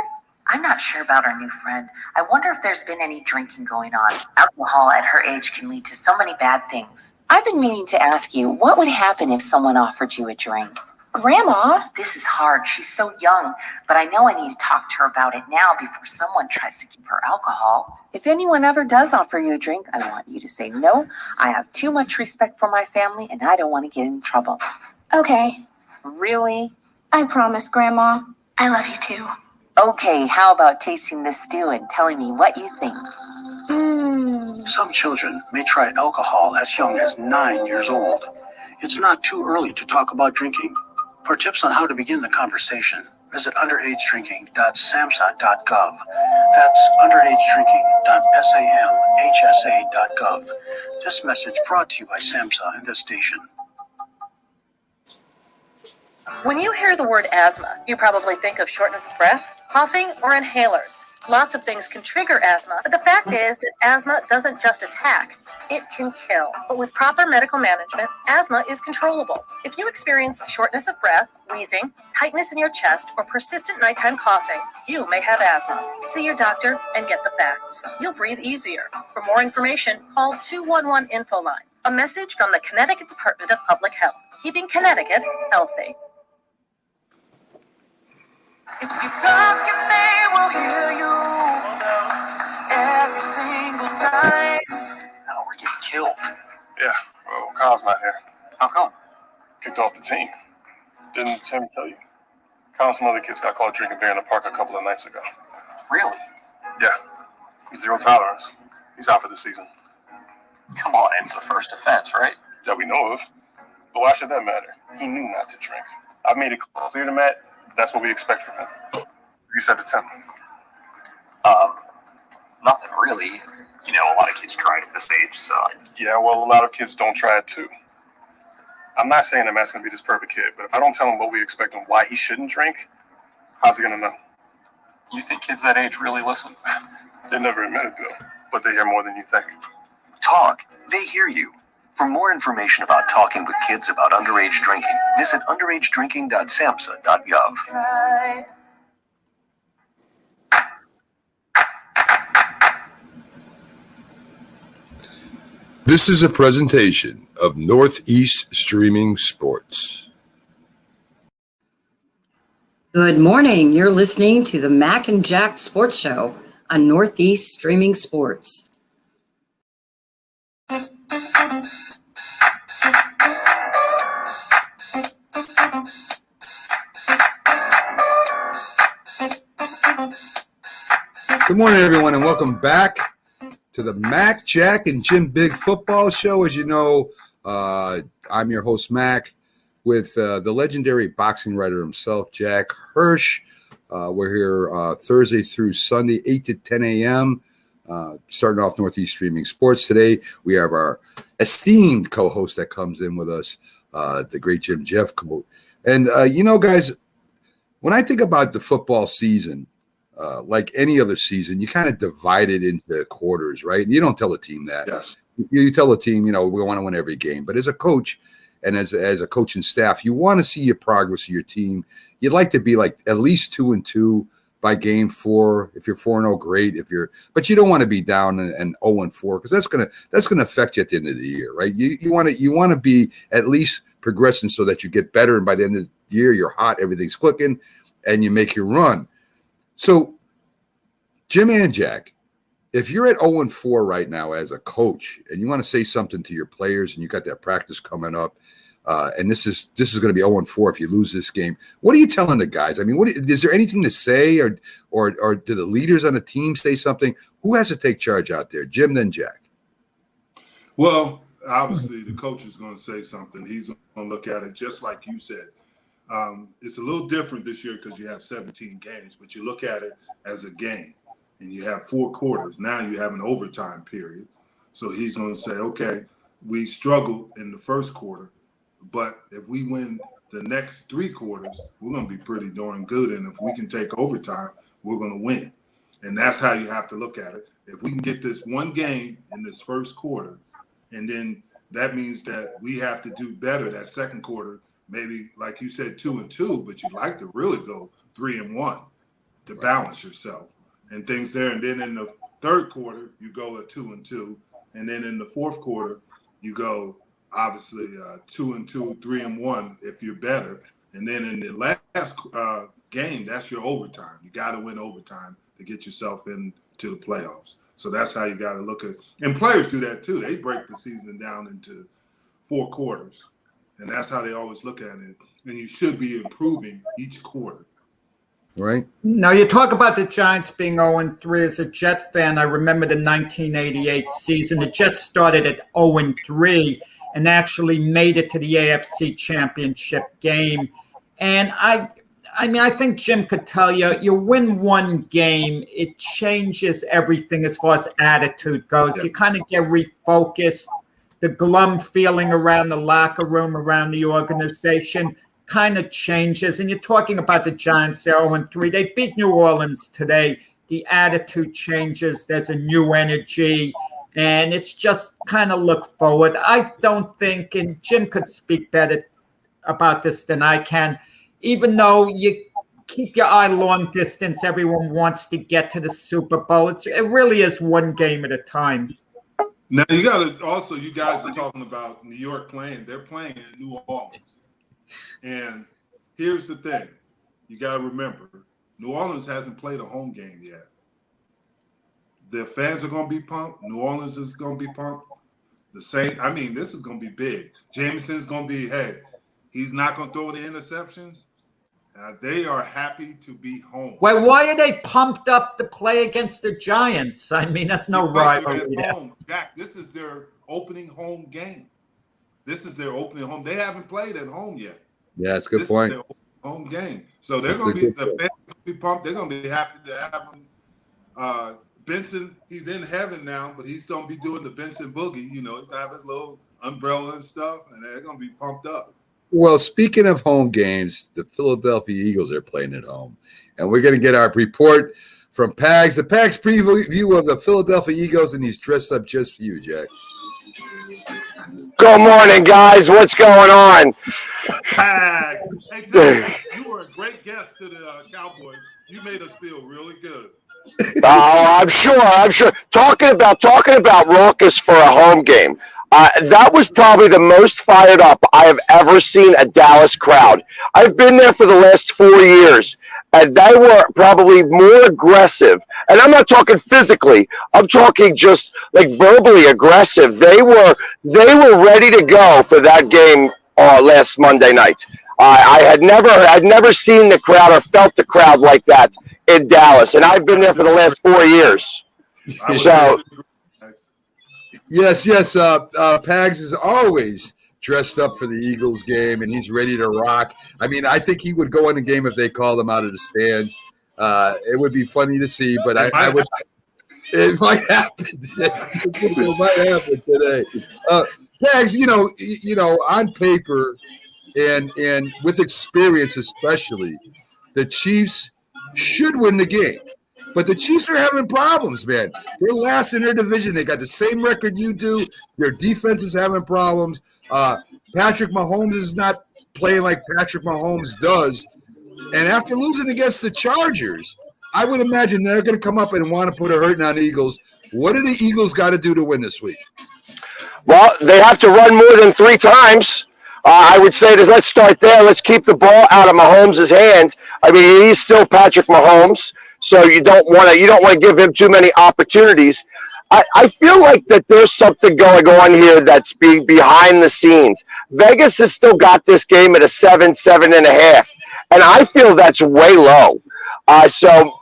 I'm not sure about our new friend. I wonder if there's been any drinking going on. Alcohol at her age can lead to so many bad things. I've been meaning to ask you, what would happen if someone offered you a drink? Grandma? This is hard. She's so young, but I know I need to talk to her about it now before someone tries to give her alcohol. If anyone ever does offer you a drink, I want you to say no. I have too much respect for my family, and I don't want to get in trouble. Okay. Really? I promise, Grandma. I love you too. Okay, how about tasting this stew and telling me what you think? Some children may try alcohol as young as 9 years old. It's not too early to talk about drinking. For tips on how to begin the conversation, visit underagedrinking.samhsa.gov. That's underagedrinking.samhsa.gov. This message brought to you by SAMHSA and this station. When you hear the word asthma, you probably think of shortness of breath, coughing, or inhalers. Lots of things can trigger asthma, but the fact is that asthma doesn't just attack, it can kill. But with proper medical management, asthma is controllable. If you experience shortness of breath, wheezing, tightness in your chest, or persistent nighttime coughing, you may have asthma. See your doctor and get the facts. You'll breathe easier. For more information, call 211 Info Line. A message from the Connecticut Department of Public Health, keeping Connecticut healthy. If you talk and they will hear you every single time. Now we're getting killed. Yeah, well, Kyle's not here. How come? Kicked off the team. Didn't Tim tell you? Kyle and some other kids got caught drinking beer in the park a couple of nights ago. Really? Yeah. Zero tolerance. He's out for the season. Come on, it's the first offense, right? That we know of. But why should that matter? He knew not to drink. I made it clear to Matt, that's what we expect from him. You said to Tim. Nothing really. You know, a lot of kids try it at this age, so. Yeah, well, a lot of kids don't try it too. I'm not saying that Matt's going to be this perfect kid, but if I don't tell him what we expect and why he shouldn't drink, how's he going to know? You think kids that age really listen? They never admit it, though, but they hear more than you think. Talk. They hear you. For more information about talking with kids about underage drinking, visit underagedrinking.samhsa.gov. Try. This is a presentation of Northeast Streaming Sports. Good morning. You're listening to the Mac and Jack Sports Show on Northeast Streaming Sports. Good morning, everyone, and welcome back to the Mac, Jack, and Jim Big Football Show. As you know, I'm your host, Mac, with the legendary boxing writer himself, Jack Hirsch. We're here Thursday through Sunday, 8 to 10 a.m., starting off Northeast Streaming Sports. Today, we have our esteemed co-host that comes in with us, the great Jim Jeffcoat. And, you know, guys, when I think about the football season, like any other season, you kind of divide it into quarters, right? And you don't tell a team that. Yes. You tell a team, you know, we want to win every game. But as a coach and as a coaching staff, you want to see your progress of your team. You'd like to be like at least 2-2 by game 4. If you're 4-0, great. But you don't want to be down and 0-4 because that's gonna affect you at the end of the year, right? You want to be at least progressing so that you get better, and by the end of the year, you're hot, everything's clicking, and you make your run. So, Jim and Jack, if you're at 0-4 right now as a coach and you want to say something to your players and you got that practice coming up, and this is going to be 0-4 if you lose this game, what are you telling the guys? I mean, is there anything to say, or do the leaders on the team say something? Who has to take charge out there, Jim, then Jack? Well, obviously the coach is going to say something. He's going to look at it just like you said. It's a little different this year because you have 17 games, but you look at it as a game and you have 4 quarters. Now you have an overtime period. So he's going to say, okay, we struggled in the first quarter, but if we win the next 3 quarters, we're going to be pretty darn good. And if we can take overtime, we're going to win. And that's how you have to look at it. If we can get this one game in this first quarter, and then that means that we have to do better that second quarter. Maybe, like you said, 2-2, but you'd like to really go 3-1 to balance yourself and things there. And then in the third quarter, you go at 2-2. And then in the fourth quarter, you go, obviously, 2-2, 3-1 if you're better. And then in the last game, that's your overtime. You got to win overtime to get yourself into the playoffs. So that's how you got to look at it. And players do that, too. They break the season down into 4 quarters. And that's how they always look at it. and you should be improving each quarter. Right. Now, you talk about the Giants being 0-3. As a Jet fan, I remember the 1988 season. The Jets started at 0-3 and actually made it to the AFC Championship game. And I think Jim could tell you, you win one game, it changes everything as far as attitude goes. Yeah. You kind of get refocused. The glum feeling around the locker room, around the organization kind of changes. And you're talking about the Giants, they're 0-3. They beat New Orleans today. The attitude changes. There's a new energy. And it's just kind of look forward. I don't think, and Jim could speak better about this than I can, even though you keep your eye long distance, everyone wants to get to the Super Bowl. It really is one game at a time. Now, you got to also, you guys are talking about New York playing. They're playing in New Orleans. And here's the thing. You got to remember, New Orleans hasn't played a home game yet. The fans are going to be pumped. New Orleans is going to be pumped. The Saints, this is going to be big. Jameson's going to be, he's not going to throw any interceptions. They are happy to be home. Well, why are they pumped up to play against the Giants? That's no rivalry. Jack, this is their opening home game. This is their opening home. They haven't played at home yet. Yeah, that's a good point. Is their home game. So they're going to be, the fans will be pumped. They're going to be happy to have him. Benson, he's in heaven now, but he's going to be doing the Benson boogie. He's going to have his little umbrella and stuff, and they're going to be pumped up. Well, speaking of home games, the Philadelphia Eagles are playing at home. And we're going to get our report from Pags, the Pags preview of the Philadelphia Eagles, and he's dressed up just for you, Jack. Good morning, guys. What's going on? Pags. Hey, Pags, you were a great guest to the Cowboys. You made us feel really good. Oh, I'm sure. Talking about raucous for a home game. That was probably the most fired up I have ever seen a Dallas crowd. I've been there for the last 4 years, and they were probably more aggressive. And I'm not talking physically. I'm talking just like verbally aggressive. They were ready to go for that game last Monday night. I'd never seen the crowd or felt the crowd like that in Dallas, and I've been there for the last 4 years. So. Yes. Pags is always dressed up for the Eagles game, and he's ready to rock. I think he would go in the game if they called him out of the stands. It would be funny to see, but it might happen. It might happen today. Pags, on paper and with experience especially, the Chiefs should win the game. But the Chiefs are having problems, man. They're last in their division. They got the same record you do. Their defense is having problems. Patrick Mahomes is not playing like Patrick Mahomes does. And after losing against the Chargers, I would imagine they're going to come up and want to put a hurting on the Eagles. What do the Eagles got to do to win this week? Well, they have to run more than 3 times. I would say let's start there. Let's keep the ball out of Mahomes' hands. He's still Patrick Mahomes. So you don't want to give him too many opportunities. I feel like that there's something going on here that's behind the scenes. Vegas has still got this game at a 7.5, and I feel that's way low. So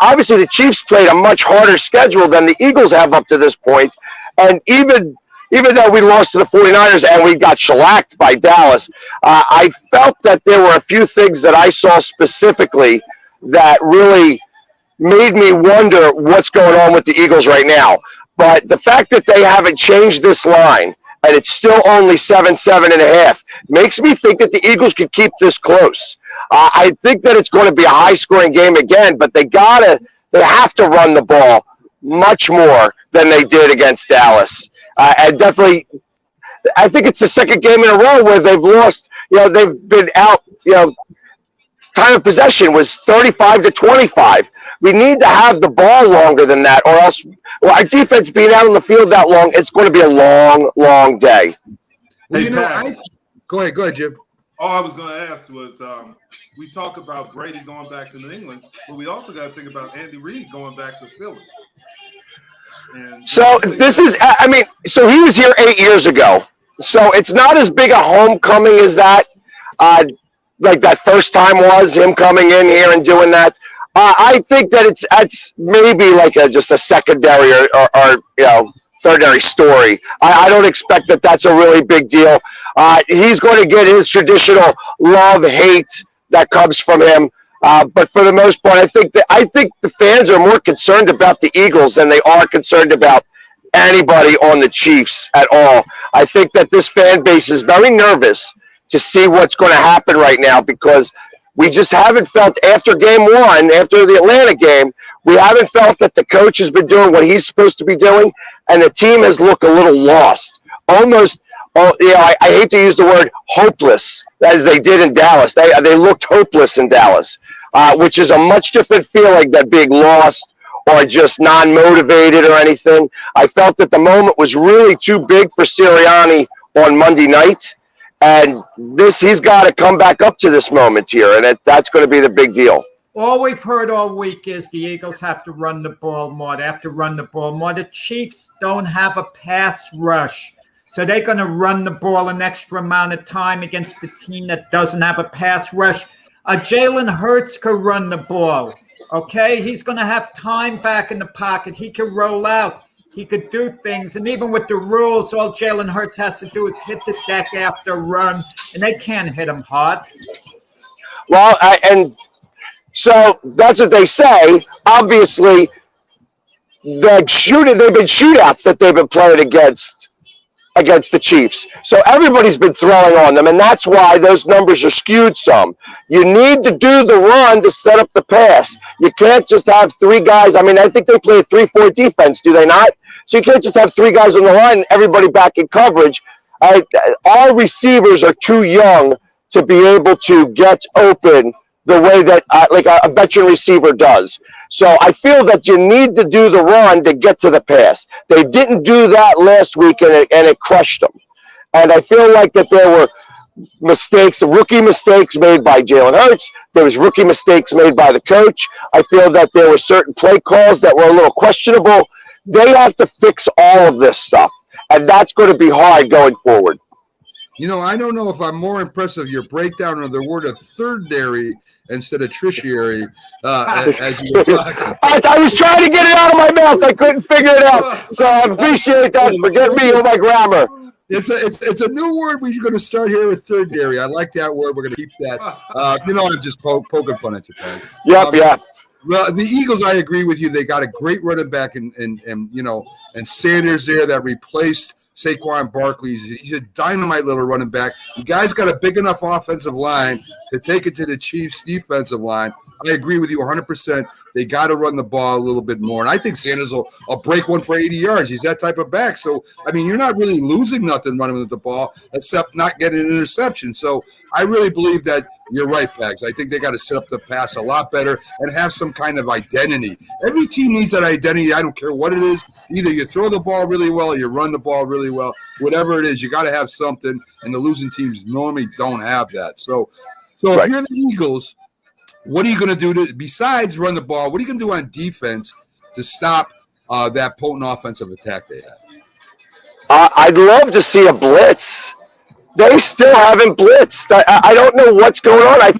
obviously the Chiefs played a much harder schedule than the Eagles have up to this point, and even though we lost to the 49ers and we got shellacked by Dallas, I felt that there were a few things that I saw specifically that really made me wonder what's going on with the Eagles right now. But the fact that they haven't changed this line and it's still only 7.5 makes me think that the Eagles could keep this close. I think that it's going to be a high-scoring game again, but they have to run the ball much more than they did against Dallas. And definitely, I think it's the second game in a row where they've lost. They've been out. Time of possession was 35-25. We need to have the ball longer than that, or else our defense being out on the field that long, it's going to be a long, long day. Well, go ahead, Jim. All I was going to ask was, we talk about Brady going back to New England, but we also got to think about Andy Reid going back to Philly. So so he was here 8 years ago. So it's not as big a homecoming as that. like that first time was, him coming in here and doing that. I think that it's maybe like just a secondary or thirdary story. I don't expect that that's a really big deal. He's going to get his traditional love-hate that comes from him. But for the most part, I think the fans are more concerned about the Eagles than they are concerned about anybody on the Chiefs at all. I think that this fan base is very nervous to see what's going to happen right now, because we just haven't felt after game one, after the Atlanta game, we haven't felt that the coach has been doing what he's supposed to be doing, and the team has looked a little lost, almost. I hate to use the word hopeless, as they did in Dallas. They looked hopeless in Dallas, which is a much different feeling than being lost or just non-motivated or anything. I felt that the moment was really too big for Sirianni on Monday night, and he's got to come back up to this moment here, and that's going to be the big deal. All we've heard all week is the Eagles have to run the ball more. They have to run the ball more. The Chiefs don't have a pass rush, so they're going to run the ball an extra amount of time against the team that doesn't have a pass rush. Jalen Hurts could run the ball, okay? He's going to have time back in the pocket. He could roll out. He could do things. And even with the rules, all Jalen Hurts has to do is hit the deck after a run, and they can't hit him hard. Well, and so that's what they say. Obviously, they've been shootouts that they've been playing against the Chiefs. So everybody's been throwing on them, and that's why those numbers are skewed some. You need to do the run to set up the pass. You can't just have three guys. I mean, I think they play a 3-4 defense, do they not? So you can't just have three guys on the line and everybody back in coverage. Our receivers are too young to be able to get open the way that like a veteran receiver does. So I feel that you need to do the run to get to the pass. They didn't do that last week, and it crushed them. And I feel like that there were mistakes, rookie mistakes made by Jalen Hurts. There was rookie mistakes made by the coach. I feel that there were certain play calls that were a little questionable. They have to fix all of this stuff, and that's going to be hard going forward. You know, I don't know if I'm more impressed with your breakdown of the word of thirdary instead of tertiary as you were talking. I was trying to get it out of my mouth. I couldn't figure it out. So I appreciate that. Forget me on my grammar. It's a new word. We're going to start here with thirdary. I like that word. We're going to keep that. I'm just poking fun at you, guys. Yep. Well, the Eagles, I agree with you. They got a great running back and Sanders there that replaced Saquon Barkley. He's a dynamite little running back. You guys got a big enough offensive line to take it to the Chiefs' defensive line. I agree with you 100%. They got to run the ball a little bit more. And I think Sanders will break one for 80 yards. He's that type of back. So, I mean, you're not really losing nothing running with the ball except not getting an interception. So I really believe that you're right, Pags. I think they got to set up the pass a lot better and have some kind of identity. Every team needs that identity. I don't care what it is. Either you throw the ball really well or you run the ball really well. Whatever it is, you got to have something, and the losing teams normally don't have that. So if you're the Eagles, what are you going to do besides run the ball? What are you going to do on defense to stop that potent offensive attack they have? I'd love to see a blitz. They still haven't blitzed. I don't know what's going on. I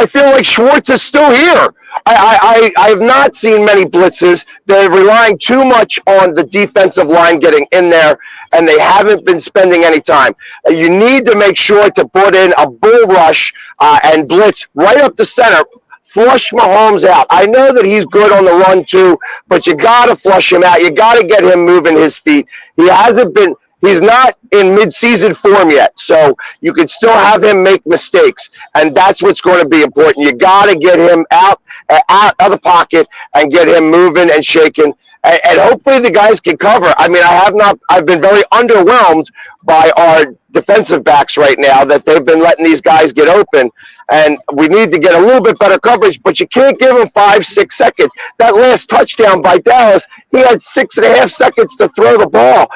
feel like Schwartz is still here. I have not seen many blitzes. They're relying too much on the defensive line getting in there, and they haven't been spending any time. You need to make sure to put in a bull rush and blitz right up the center. Flush Mahomes out. I know that he's good on the run too, but you got to flush him out. You got to get him moving his feet. He's not in mid-season form yet, so you can still have him make mistakes, and that's what's going to be important. You got to get him out of the pocket and get him moving and shaking, and hopefully the guys can cover. I mean, I've been very underwhelmed by our defensive backs right now, that they've been letting these guys get open, and we need to get a little bit better coverage, but you can't give them 5-6 seconds. That last touchdown by Dallas, he had 6.5 seconds to throw the ball.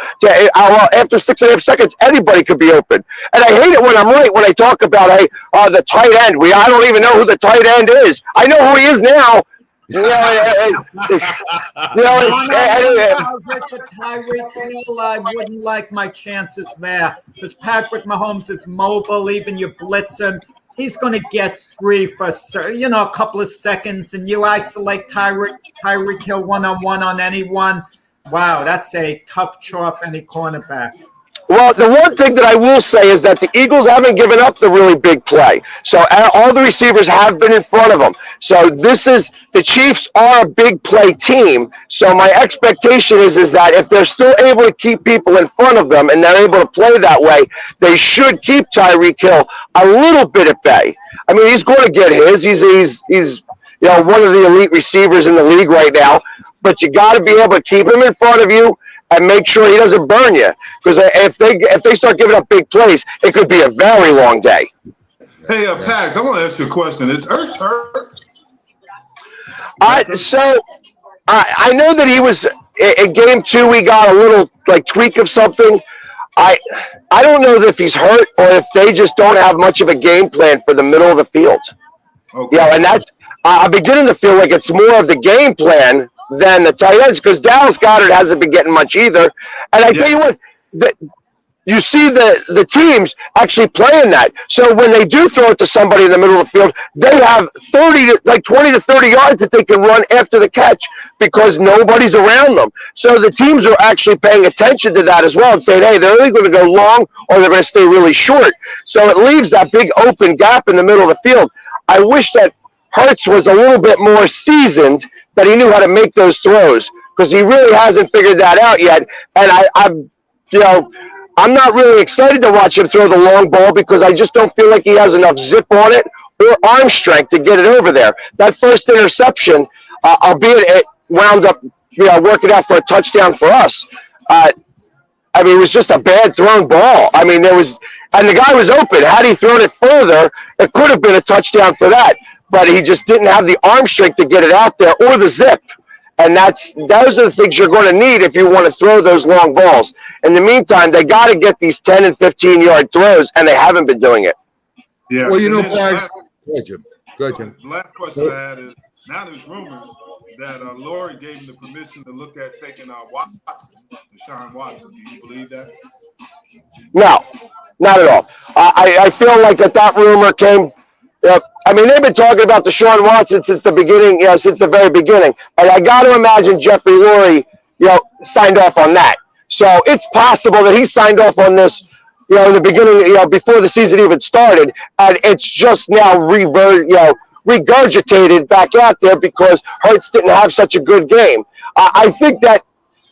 After 6.5 seconds, anybody could be open. And I hate it when I'm right when I talk about, the tight end. I don't even know who the tight end is. I know who he is now. I wouldn't like my chances there because Patrick Mahomes is mobile. Even you blitz him, he's going to get 3 for, a couple of seconds, and you isolate Tyreek Hill one-on-one on anyone. Wow, that's a tough chore for any cornerback. Well, the one thing that I will say is that the Eagles haven't given up the really big play. So all the receivers have been in front of them. So the Chiefs are a big play team. So my expectation is that if they're still able to keep people in front of them and they're able to play that way, they should keep Tyreek Hill a little bit at bay. I mean, he's going to get his. He's one of the elite receivers in the league right now. But you got to be able to keep him in front of you and make sure he doesn't burn you. Because if they start giving up big plays, it could be a very long day. Hey, Pags, I want to ask you a question. Is Ertz hurt? So I know that he was in game 2. We got a little tweak of something. I don't know if he's hurt or if they just don't have much of a game plan for the middle of the field. Okay. And that's I'm beginning to feel like it's more of the game plan than the tight ends, because Dallas Goedert hasn't been getting much either. And I tell you what, you see the teams actually playing that. So when they do throw it to somebody in the middle of the field, they have 20 to 30 yards that they can run after the catch because nobody's around them. So the teams are actually paying attention to that as well and saying, hey, they're either going to go long or they're going to stay really short. So it leaves that big open gap in the middle of the field. I wish that Hurts was a little bit more seasoned, that he knew how to make those throws, because he really hasn't figured that out yet. And I'm not really excited to watch him throw the long ball because I just don't feel like he has enough zip on it or arm strength to get it over there. That first interception, albeit it wound up working out for a touchdown for us, it was just a bad thrown ball. And the guy was open. Had he thrown it further, it could have been a touchdown for that. But he just didn't have the arm strength to get it out there or the zip. And those are the things you're going to need if you want to throw those long balls. In the meantime, they got to get these 10 and 15-yard throws, and they haven't been doing it. Yeah. Well, Go ahead, Jim. The last question I had is, now there's rumors that Lori gave him the permission to look at taking Deshaun Watson. Do you believe that? No, not at all. I feel like that rumor came they've been talking about Deshaun Watson since the beginning, since the very beginning. And I got to imagine Jeffrey Lurie, signed off on that. So it's possible that he signed off on this, in the beginning, before the season even started. And it's just now regurgitated back out there because Hurts didn't have such a good game. I think that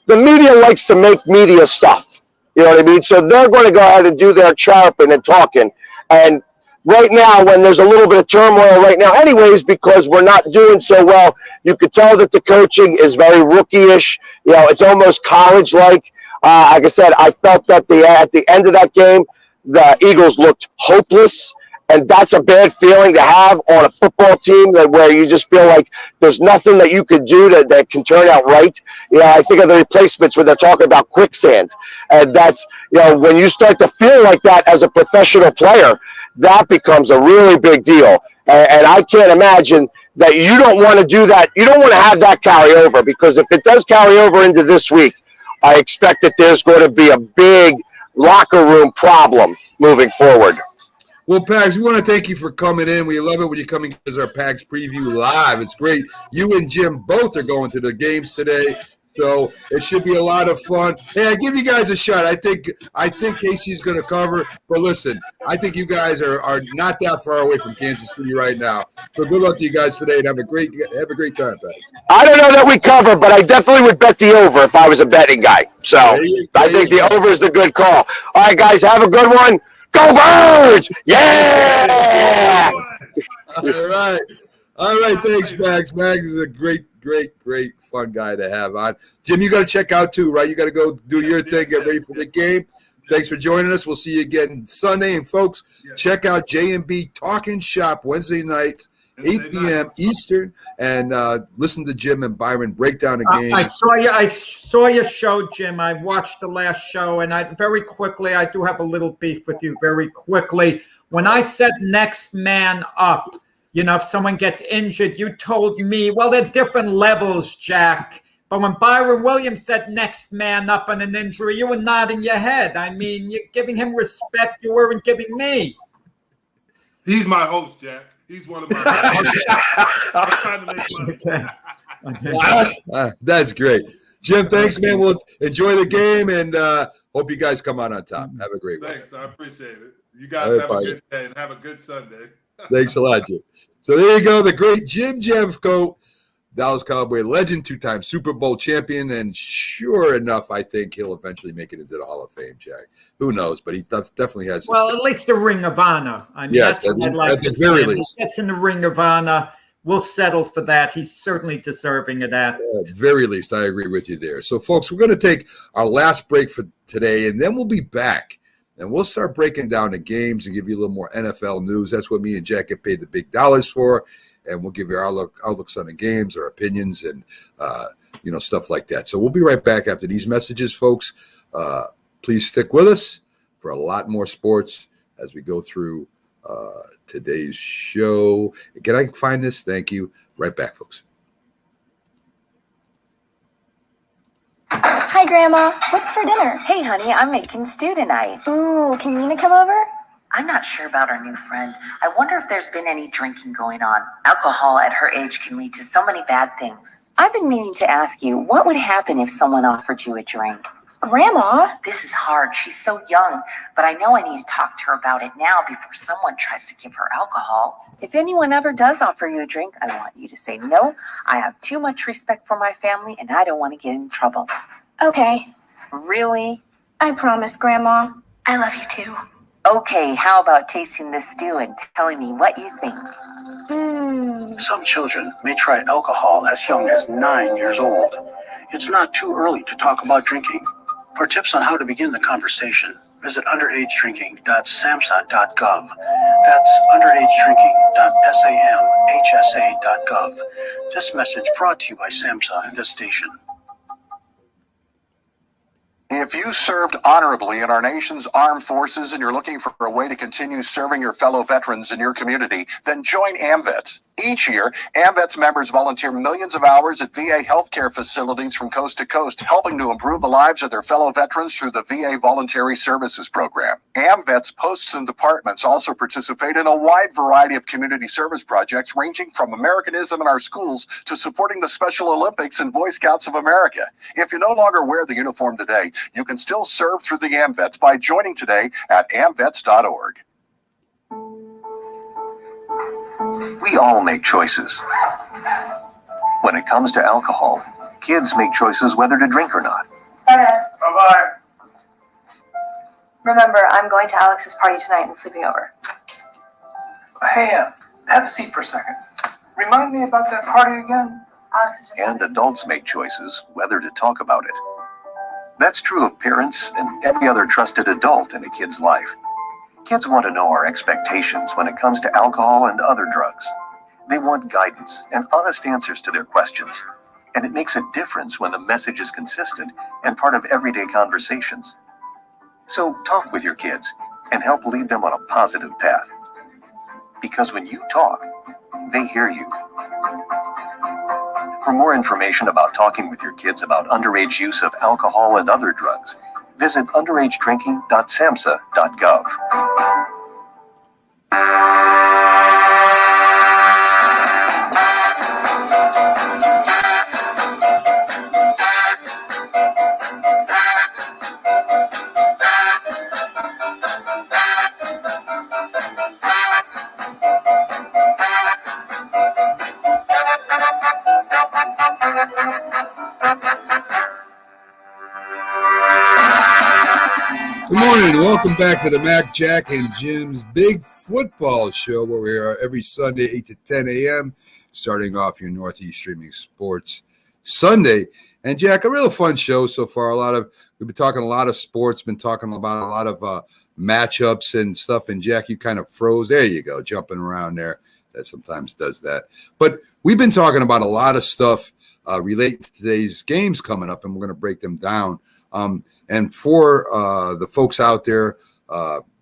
the media likes to make media stuff. You know what I mean? So they're going to go ahead and do their chirping and talking. And right now, when there's a little bit of turmoil right now anyways, because we're not doing so well, you could tell that the coaching is very rookie-ish. It's almost college-like. Like I said, I felt that at the end of that game, the Eagles looked hopeless, and that's a bad feeling to have on a football team where you just feel like there's nothing that you could do that can turn out right. I think of the replacements when they're talking about quicksand. And that's, when you start to feel like that as a professional player, that becomes a really big deal. And I can't imagine that you don't want to do that. You don't want to have that carry over, because if it does carry over into this week, I expect that there's going to be a big locker room problem moving forward. Well, Pags, we want to thank you for coming in. We love it when you come in as our Pags preview live. It's great. You and Jim both are going to the games today, so it should be a lot of fun. Hey, I give you guys a shot. I think Casey's going to cover, but listen, I think you guys are not that far away from Kansas City right now. So good luck to you guys today, and have a great time, Pags. I don't know that we cover, but I definitely would bet the over if I was a betting guy. So I think the over is the good call. All right, guys, have a good one. Go Birds! Yeah! All right. Thanks, Max. Max is a great, fun guy to have on. Jim, you got to check out too, right? You got to go do your thing, get ready for the game. Thanks for joining us. We'll see you again Sunday. And folks, check out J&B Talking Shop Wednesday night, 8 p.m. Eastern, and listen to Jim and Byron break down the game. I saw your show, Jim. I watched the last show, and I do have a little beef with you very quickly. When I said next man up, if someone gets injured, you told me, well, they're different levels, Jack. But when Byron Williams said next man up on an injury, you were nodding your head. You're giving him respect you weren't giving me. He's my host, Jack. He's one of my hosts. I'm trying to make money. That's great. Jim, thanks, man. We'll enjoy the game and hope you guys come out on top. Have a great one. Thanks. I appreciate it. You guys have a good day and have a good Sunday. Thanks a lot, Jim. So there you go. The great Jim Jeffcoat, Dallas Cowboy legend, two-time Super Bowl champion. And sure enough, I think he'll eventually make it into the Hall of Fame, Jack. Who knows? But he definitely has. Well, at least the Ring of Honor. I mean, yes, that's what I'd like to see. If he gets in the Ring of Honor, we'll settle for that. He's certainly deserving of that. At very least, I agree with you there. So, folks, we're going to take our last break for today, and then we'll be back. And we'll start breaking down the games and give you a little more NFL news. That's what me and Jack get paid the big dollars for. And we'll give you our outlooks on the games, our opinions, and, stuff like that. So we'll be right back after these messages, folks. Please stick with us for a lot more sports as we go through today's show. Can I find this? Thank you. Right back, folks. Hi, Grandma. What's for dinner? Hey, honey, I'm making stew tonight. Ooh, can Nina come over? I'm not sure about our new friend. I wonder if there's been any drinking going on. Alcohol at her age can lead to so many bad things. I've been meaning to ask you, what would happen if someone offered you a drink? Grandma? This is hard. She's so young, but I know I need to talk to her about it now before someone tries to give her alcohol. If anyone ever does offer you a drink, I want you to say no. I have too much respect for my family, and I don't want to get in trouble. Okay. Really? I promise, Grandma. I love you too. Okay, how about tasting this stew and telling me what you think? Some children may try alcohol as young as 9 years old. It's not too early to talk about drinking. For tips on how to begin the conversation, visit underagedrinking.samhsa.gov. That's underagedrinking.samhsa.gov. This message brought to you by SAMHSA and this station. If you served honorably in our nation's armed forces and you're looking for a way to continue serving your fellow veterans in your community, then join AMVETS. Each year, AMVETS members volunteer millions of hours at VA healthcare facilities from coast to coast, helping to improve the lives of their fellow veterans through the VA Voluntary Services Program. AMVETS posts and departments also participate in a wide variety of community service projects ranging from Americanism in our schools to supporting the Special Olympics and Boy Scouts of America. If you no longer wear the uniform today, you can still serve through the AMVETS by joining today at amvets.org. We all make choices. When it comes to alcohol, kids make choices whether to drink or not. Bye-bye. Remember, I'm going to Alex's party tonight and sleeping over. Hey, have a seat for a second. Remind me about that party again. Alex is just... And adults make choices whether to talk about it. That's true of parents and every other trusted adult in a kid's life. Kids want to know our expectations when it comes to alcohol and other drugs. They want guidance and honest answers to their questions. And it makes a difference when the message is consistent and part of everyday conversations. So talk with your kids and help lead them on a positive path. Because when you talk, they hear you. For more information about talking with your kids about underage use of alcohol and other drugs, visit underagedrinking.samhsa.gov. Good morning. Welcome back to the Mac, Jack, and Jim's Big Football Show, where we are every Sunday, 8 to 10 a.m., starting off your Northeast Streaming Sports Sunday. And, Jack, a real fun show so far. We've been talking a lot of sports, been talking about a lot of matchups and stuff. And, Jack, you kind of froze. There you go, jumping around there. That sometimes does that. But we've been talking about a lot of stuff related to today's games coming up, and we're going to break them down. And for the folks out there,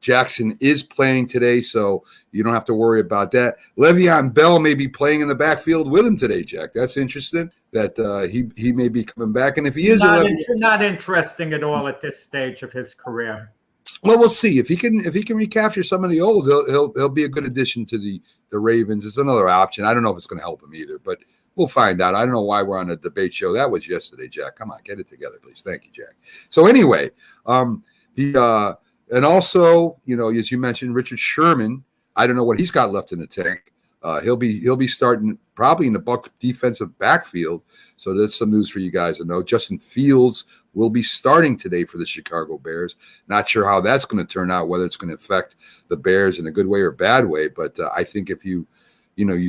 Jackson is playing today, so you don't have to worry about that. Le'Veon Bell may be playing in the backfield with him today, Jack. That's interesting that he may be coming back. And if he is not interesting at all at this stage of his career. Well, we'll see if he can recapture some of the old. He'll be a good addition to the Ravens. It's another option. I don't know if it's going to help him either, but we'll find out. I don't know why we're on a debate show. That was yesterday, Jack. Come on, get it together, please. Thank you, Jack. So anyway, and also, as you mentioned, Richard Sherman. I don't know what he's got left in the tank. He'll be starting probably in the Bucs defensive backfield. So that's some news for you guys to know. Justin Fields will be starting today for the Chicago Bears. Not sure how that's going to turn out, whether it's going to affect the Bears in a good way or bad way. But I think if you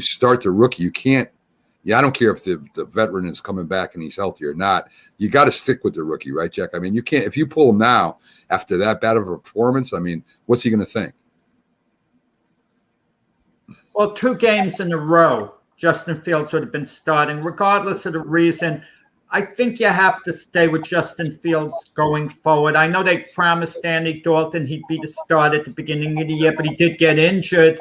start the rookie, you can't. Yeah, I don't care if the veteran is coming back and he's healthy or not. You got to stick with the rookie, right, Jack? I mean, you can't if you pull him now after that bad of a performance. I mean, what's he going to think? Well, 2 games in a row, Justin Fields would have been starting, regardless of the reason. I think you have to stay with Justin Fields going forward. I know they promised Andy Dalton he'd be the starter at the beginning of the year, but he did get injured.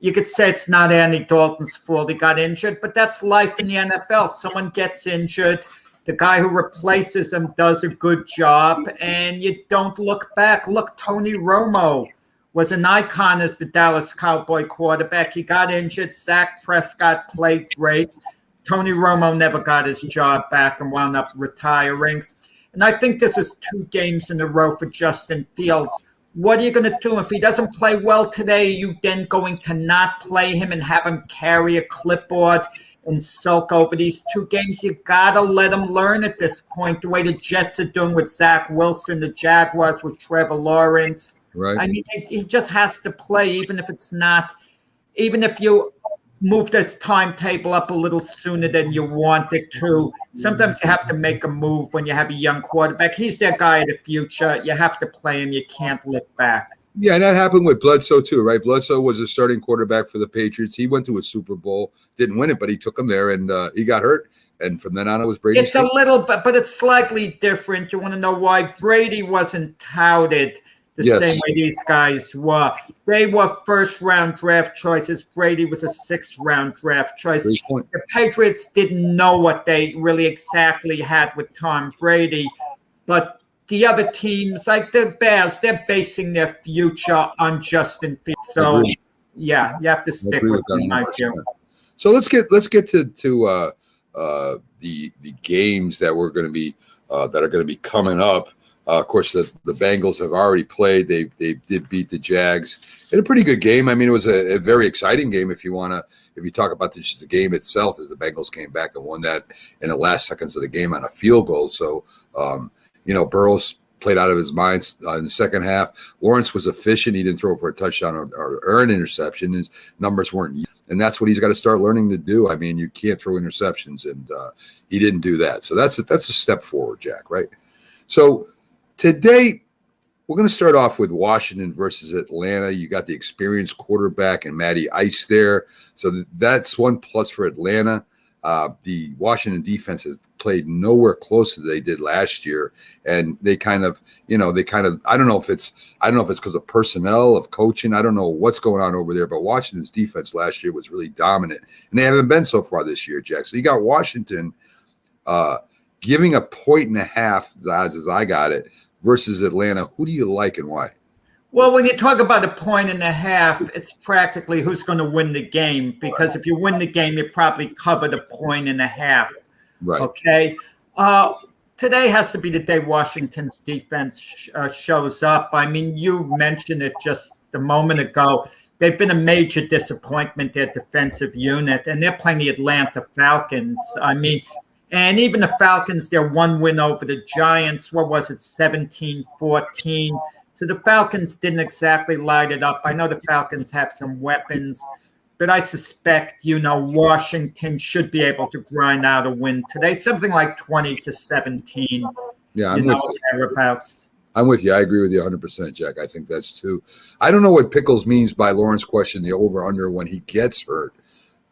You could say it's not Andy Dalton's fault he got injured, but that's life in the NFL. Someone gets injured. The guy who replaces him does a good job, and you don't look back. Look, Tony Romo was an icon as the Dallas Cowboy quarterback. He got injured. Dak Prescott played great. Tony Romo never got his job back and wound up retiring. And I think this is 2 games in a row for Justin Fields. What are you going to do if he doesn't play well today? Are you then going to not play him and have him carry a clipboard and sulk over these 2 games? You got to let him learn at this point, the way the Jets are doing with Zach Wilson, the Jaguars with Trevor Lawrence. Right. I mean, he just has to play, even if you move this timetable up a little sooner than you wanted to. Sometimes you have to make a move when you have a young quarterback. He's their guy of the future. You have to play him. You can't look back. Yeah, and that happened with Bledsoe too, right? Bledsoe was a starting quarterback for the Patriots. He went to a Super Bowl, didn't win it, but he took him there, and he got hurt. And from then on, it was Brady. It's a little bit, but it's slightly different. You want to know why Brady wasn't touted the same way these guys were. They were first-round draft choices. Brady was a 6th-round draft choice. The Patriots didn't know what they really exactly had with Tom Brady, but the other teams, like the Bears, they're basing their future on Justin Fields. So, yeah, you have to stick with him, I feel. So let's get to the games that we're going to be that are going to be coming up. Of course, the Bengals have already played. They did beat the Jags in a pretty good game. I mean, it was a very exciting game if you talk about just the game itself, as the Bengals came back and won that in the last seconds of the game on a field goal. So, Burrows played out of his mind in the second half. Lawrence was efficient. He didn't throw for a touchdown or an interception. His numbers weren't, and that's what he's got to start learning to do. I mean, you can't throw interceptions, and he didn't do that. So that's a step forward, Jack, right? So today, we're going to start off with Washington versus Atlanta. You got the experienced quarterback and Matty Ice there. So that's one plus for Atlanta. The Washington defense has played nowhere close to they did last year. And they kind of, I don't know if it's because of personnel, of coaching. I don't know what's going on over there, but Washington's defense last year was really dominant. And they haven't been so far this year, Jack. So you got Washington giving 1.5 as I got it, versus Atlanta. Who do you like and why? Well, when you talk about 1.5, it's practically who's going to win the game, because if you win the game, you probably covered 1.5. Right. Okay. Today has to be the day Washington's defense shows up. I mean, you mentioned it just a moment ago. They've been a major disappointment, their defensive unit, and they're playing the Atlanta Falcons. I mean, and even the Falcons, their one win over the Giants, what was it, 17-14. So the Falcons didn't exactly light it up. I know the Falcons have some weapons, but I suspect, Washington should be able to grind out a win today, something like 20-17. Yeah, I'm with you. Thereabouts. I'm with you. I agree with you 100%, Jack. I think that's too. I don't know what Pickles means by Lawrence question, the over-under when he gets hurt.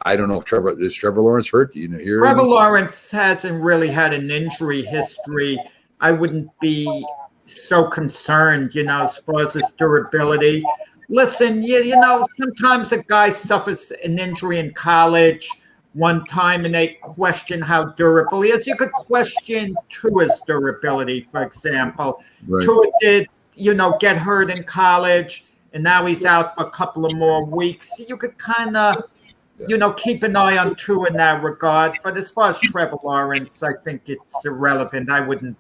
I don't know if is Trevor Lawrence hurt? Do you hear? Trevor Lawrence hasn't really had an injury history. I wouldn't be so concerned, as far as his durability. Listen, sometimes a guy suffers an injury in college one time and they question how durable he is. You could question Tua's durability, for example. Right. Tua did get hurt in college, and now he's out for a couple of more weeks. You could kind of, keep an eye on Tua in that regard. But as far as Trevor Lawrence, I think it's irrelevant. I wouldn't.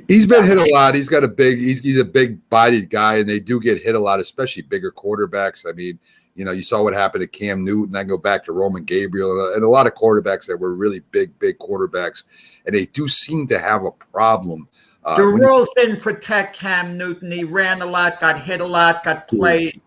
He's been hit a lot. He's got he's a big-bodied guy, and they do get hit a lot, especially bigger quarterbacks. I mean, you saw what happened to Cam Newton. I go back to Roman Gabriel and a lot of quarterbacks that were really big quarterbacks, and they do seem to have a problem. The rules didn't protect Cam Newton. He ran a lot, got hit a lot, got played,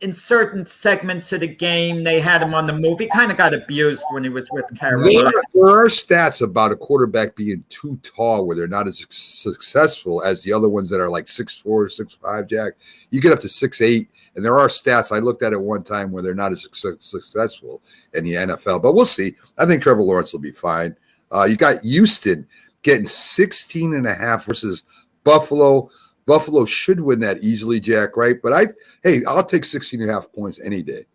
in certain segments of the game. They had him on the move. He kind of got abused when he was with Carolina. There are stats about a quarterback being too tall where they're not as successful as the other ones that are like 6'4", 6'5", Jack. You get up to 6'8", and there are stats. I looked at it one time where they're not as successful in the NFL. But we'll see. I think Trevor Lawrence will be fine. You got Houston getting 16.5 versus Buffalo. Buffalo should win that easily, Jack, right? But I'll take 16.5 points any day.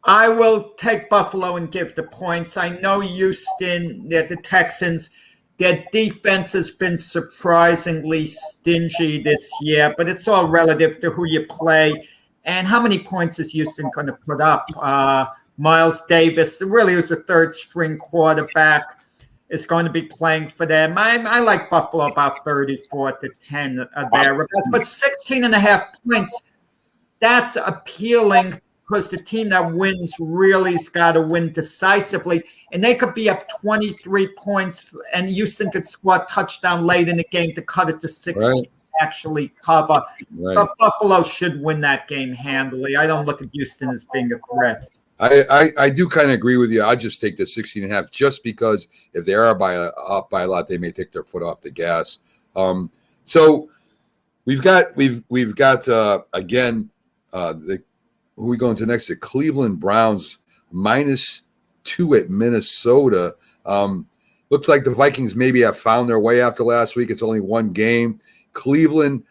I will take Buffalo and give the points. I know Houston, the Texans, their defense has been surprisingly stingy this year, but it's all relative to who you play. And how many points is Houston going to put up? Miles Davis, really who's a third-string quarterback, is going to be playing for them. I like Buffalo about 34-10 there. But 16.5 points, that's appealing because the team that wins really has got to win decisively. And they could be up 23 points, and Houston could score a touchdown late in the game to cut it to 16. Right. Actually cover. Right. But Buffalo should win that game handily. I don't look at Houston as being a threat. I do kind of agree with you. I just take the 16.5 just because if they are up by a lot, they may take their foot off the gas. So we've got again who are we going to next? The Cleveland Browns -2 at Minnesota. Looks like the Vikings maybe have found their way after last week. It's only one game. Cleveland,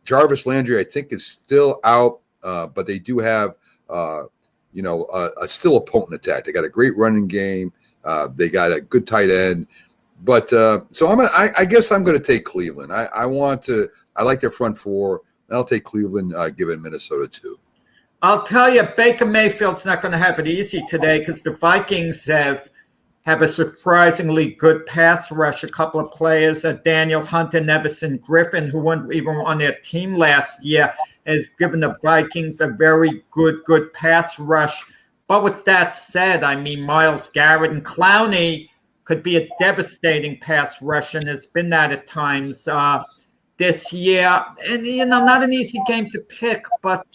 Jarvis Landry, I think, is still out, but they do have still a potent attack. They got a great running game. They got a good tight end. But so I guess I'm going to take Cleveland. I like their front four. I'll take Cleveland, given Minnesota 2. I'll tell you, Baker Mayfield's not going to have it easy today because the Vikings have a surprisingly good pass rush. A couple of players, Daniel Hunter, Everson Griffin, who weren't even on their team last year, has given the Vikings a very good pass rush. But with that said, I mean, Myles Garrett and Clowney could be a devastating pass rush, and has been that at times this year. And, not an easy game to pick, but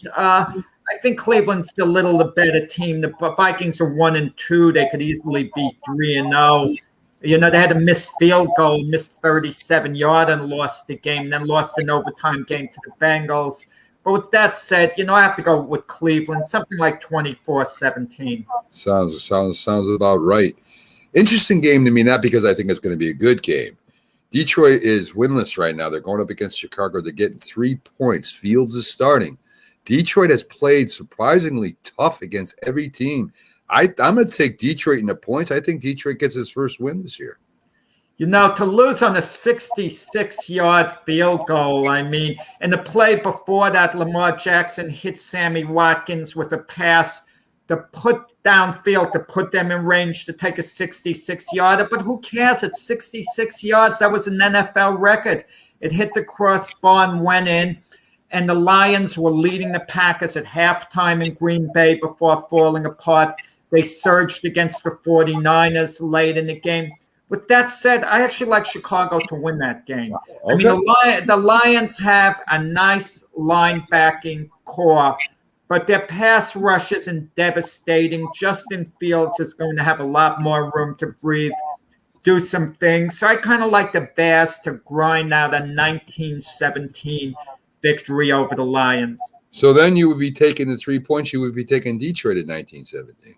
I think Cleveland's still a little the better team. The Vikings are 1-2. They could easily be 3-0. They had a missed field goal, missed 37-yard, and lost the game, then lost an overtime game to the Bengals. But with that said, I have to go with Cleveland, something like 24-17. Sounds about right. Interesting game to me, not because I think it's going to be a good game. Detroit is winless right now. They're going up against Chicago. They're getting 3 points. Fields is starting. Detroit has played surprisingly tough against every team. I'm going to take Detroit in the points. I think Detroit gets his first win this year. To lose on a 66-yard field goal, and the play before that, Lamar Jackson hit Sammy Watkins with a pass to put downfield, to put them in range to take a 66-yarder. But who cares? It's 66 yards. That was an NFL record. It hit the crossbar and went in. And the Lions were leading the Packers at halftime in Green Bay before falling apart. They surged against the 49ers late in the game. With that said, I actually like Chicago to win that game. Okay. The Lions have a nice linebacking core, but their pass rush isn't devastating. Justin Fields is going to have a lot more room to breathe, do some things. So I kind of like the Bears to grind out a 19-17 victory over the Lions. So then you would be taking the 3 points. You would be taking Detroit at 19-17.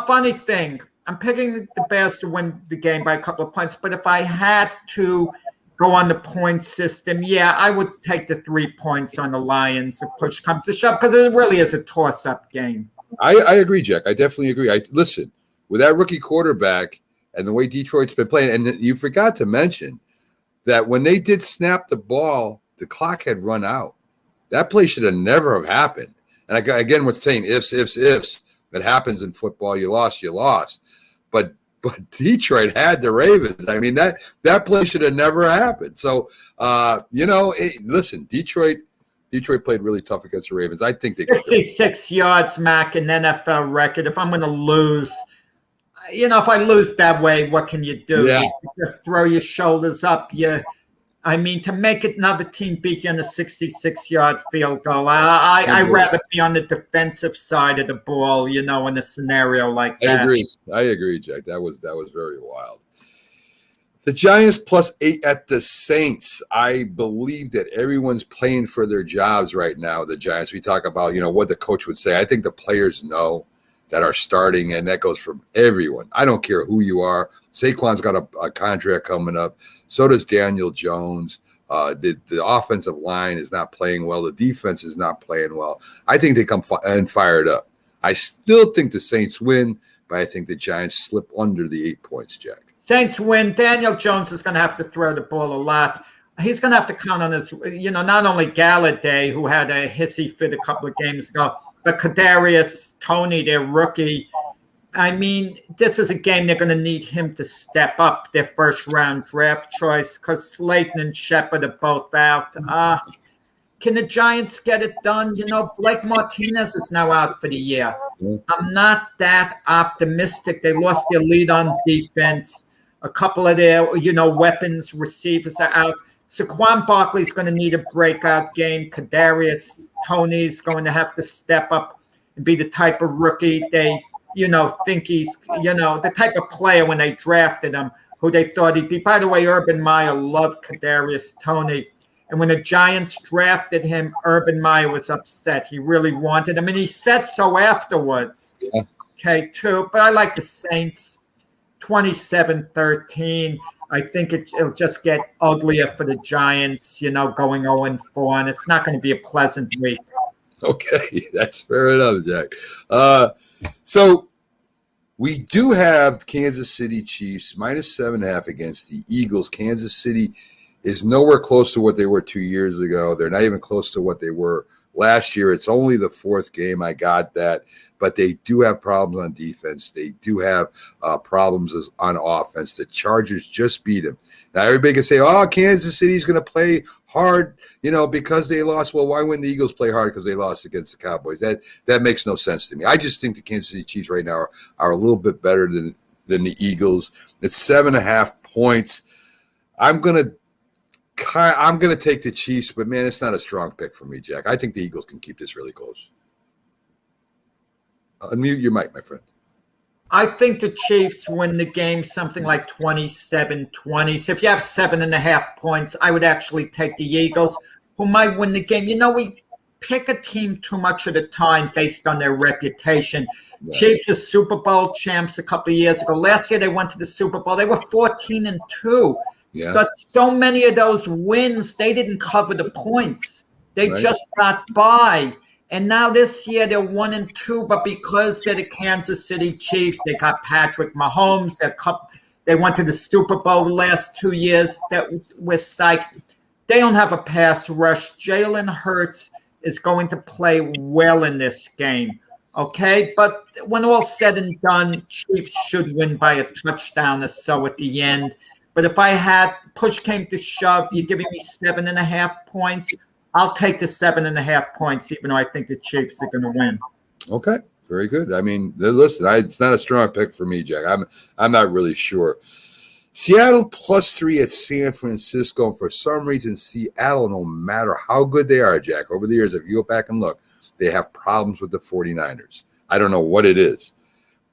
Funny thing, I'm picking the Bears to win the game by a couple of points. But if I had to go on the point system, I would take the 3 points on the Lions if push comes to shove, because it really is a toss-up game. I agree, Jack. I definitely agree. Listen, with that rookie quarterback and the way Detroit's been playing, and you forgot to mention, that when they did snap the ball, the clock had run out. That play should have never have happened. And again, we're saying ifs. It happens in football. You lost. But Detroit had the Ravens. I mean, that play should have never happened. So, listen, Detroit played really tough against the Ravens. I think they 66 yards, Mac, an NFL record. If I'm going to lose, if I lose that way, what can you do? Yeah. You just throw your shoulders up. To make another team beat you on a 66-yard field goal, I'd rather be on the defensive side of the ball, in a scenario like that. I agree, Jack. That was very wild. The Giants +8 at the Saints. I believe that everyone's playing for their jobs right now, the Giants. We talk about, what the coach would say. I think the players know that are starting, and that goes from everyone. I don't care who you are. Saquon's got a contract coming up. So does Daniel Jones. The offensive line is not playing well. The defense is not playing well. I think they come and fired up. I still think the Saints win, but I think the Giants slip under the 8 points, Jack. Saints win. Daniel Jones is going to have to throw the ball a lot. He's going to have to count on his, not only Galladay, who had a hissy fit a couple of games ago, but Kadarius Toney, their rookie. I mean, this is a game they're going to need him to step up, their first-round draft choice, because Slayton and Shepard are both out. Can the Giants get it done? Blake Martinez is now out for the year. I'm not that optimistic. They lost their lead on defense. A couple of their, weapons, receivers are out. Saquon Barkley's going to need a breakout game. Kadarius Toney's going to have to step up and be the type of rookie they, think he's, the type of player when they drafted him, who they thought he'd be. By the way, Urban Meyer loved Kadarius Toney. And when the Giants drafted him, Urban Meyer was upset. He really wanted him. And he said so afterwards. Yeah. Okay, too. But I like the Saints 27-13. I think it'll just get uglier for the Giants, going 0-4, and it's not going to be a pleasant week. Okay, that's fair enough, Jack. So we do have Kansas City Chiefs -7.5 against the Eagles. Kansas City is nowhere close to what they were 2 years ago. They're not even close to what they were last year. It's only the fourth game. I got that. But they do have problems on defense. They do have problems on offense. The Chargers just beat them. Now, everybody can say, Kansas City's going to play hard, because they lost. Well, why wouldn't the Eagles play hard because they lost against the Cowboys? That makes no sense to me. I just think the Kansas City Chiefs right now are a little bit better than the Eagles. It's 7.5 points. I'm going to take the Chiefs, but, man, it's not a strong pick for me, Jack. I think the Eagles can keep this really close. Unmute your mic, my friend. I think the Chiefs win the game something like 27-20. So if you have 7.5 points, I would actually take the Eagles, who might win the game. We pick a team too much at a time based on their reputation. Right. Chiefs are Super Bowl champs a couple of years ago. Last year they went to the Super Bowl. They were 14-2. Yeah. But so many of those wins, they didn't cover the points. They just got by. And now this year they're 1-2, but because they're the Kansas City Chiefs, they got Patrick Mahomes. They went to the Super Bowl the last 2 years. That we're psyched. They don't have a pass rush. Jalen Hurts is going to play well in this game. Okay, but when all's said and done, Chiefs should win by a touchdown or so at the end. But if I had push came to shove, you're giving me 7.5 points. I'll take the 7.5 points, even though I think the Chiefs are going to win. Okay, very good. I mean, listen, it's not a strong pick for me, Jack. I'm not really sure. Seattle +3 at San Francisco. And for some reason, Seattle, no matter how good they are, Jack, over the years, if you go back and look, they have problems with the 49ers. I don't know what it is.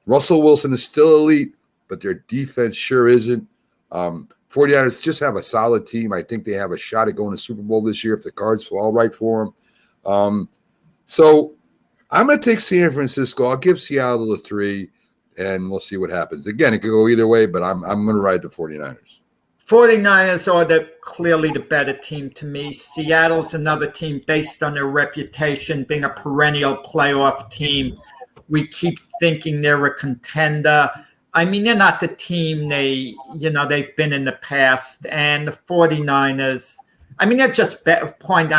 Russell Wilson is still elite, but their defense sure isn't. 49ers just have a solid team. I think they have a shot at going to Super Bowl this year if the cards fall right for them. So I'm going to take San Francisco. I'll give Seattle a 3, and we'll see what happens. Again, it could go either way, but I'm going to ride the 49ers. 49ers are clearly the better team to me. Seattle's another team based on their reputation being a perennial playoff team. We keep thinking they're a contender. I mean, they're not the team they've been in the past. And the 49ers, I mean, they're just flat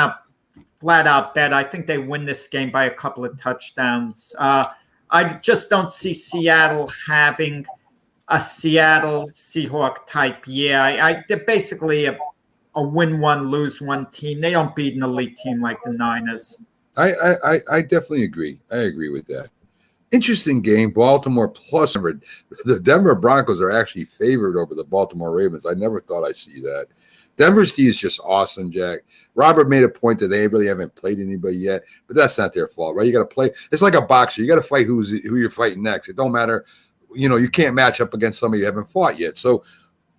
out bet. I think they win this game by a couple of touchdowns. I just don't see Seattle having a Seattle Seahawk type year. They're basically a win one, lose one team. They don't beat an elite team like the Niners. I definitely agree. I agree with that. Interesting game. Baltimore plus the Denver Broncos are actually favored over the Baltimore Ravens. I never thought I'd see that. Denver's D is just awesome, Jack. Robert made a point that they really haven't played anybody yet, but that's not their fault, right? You got to play. It's like a boxer. You got to fight who you're fighting next. It don't matter. You can't match up against somebody you haven't fought yet. So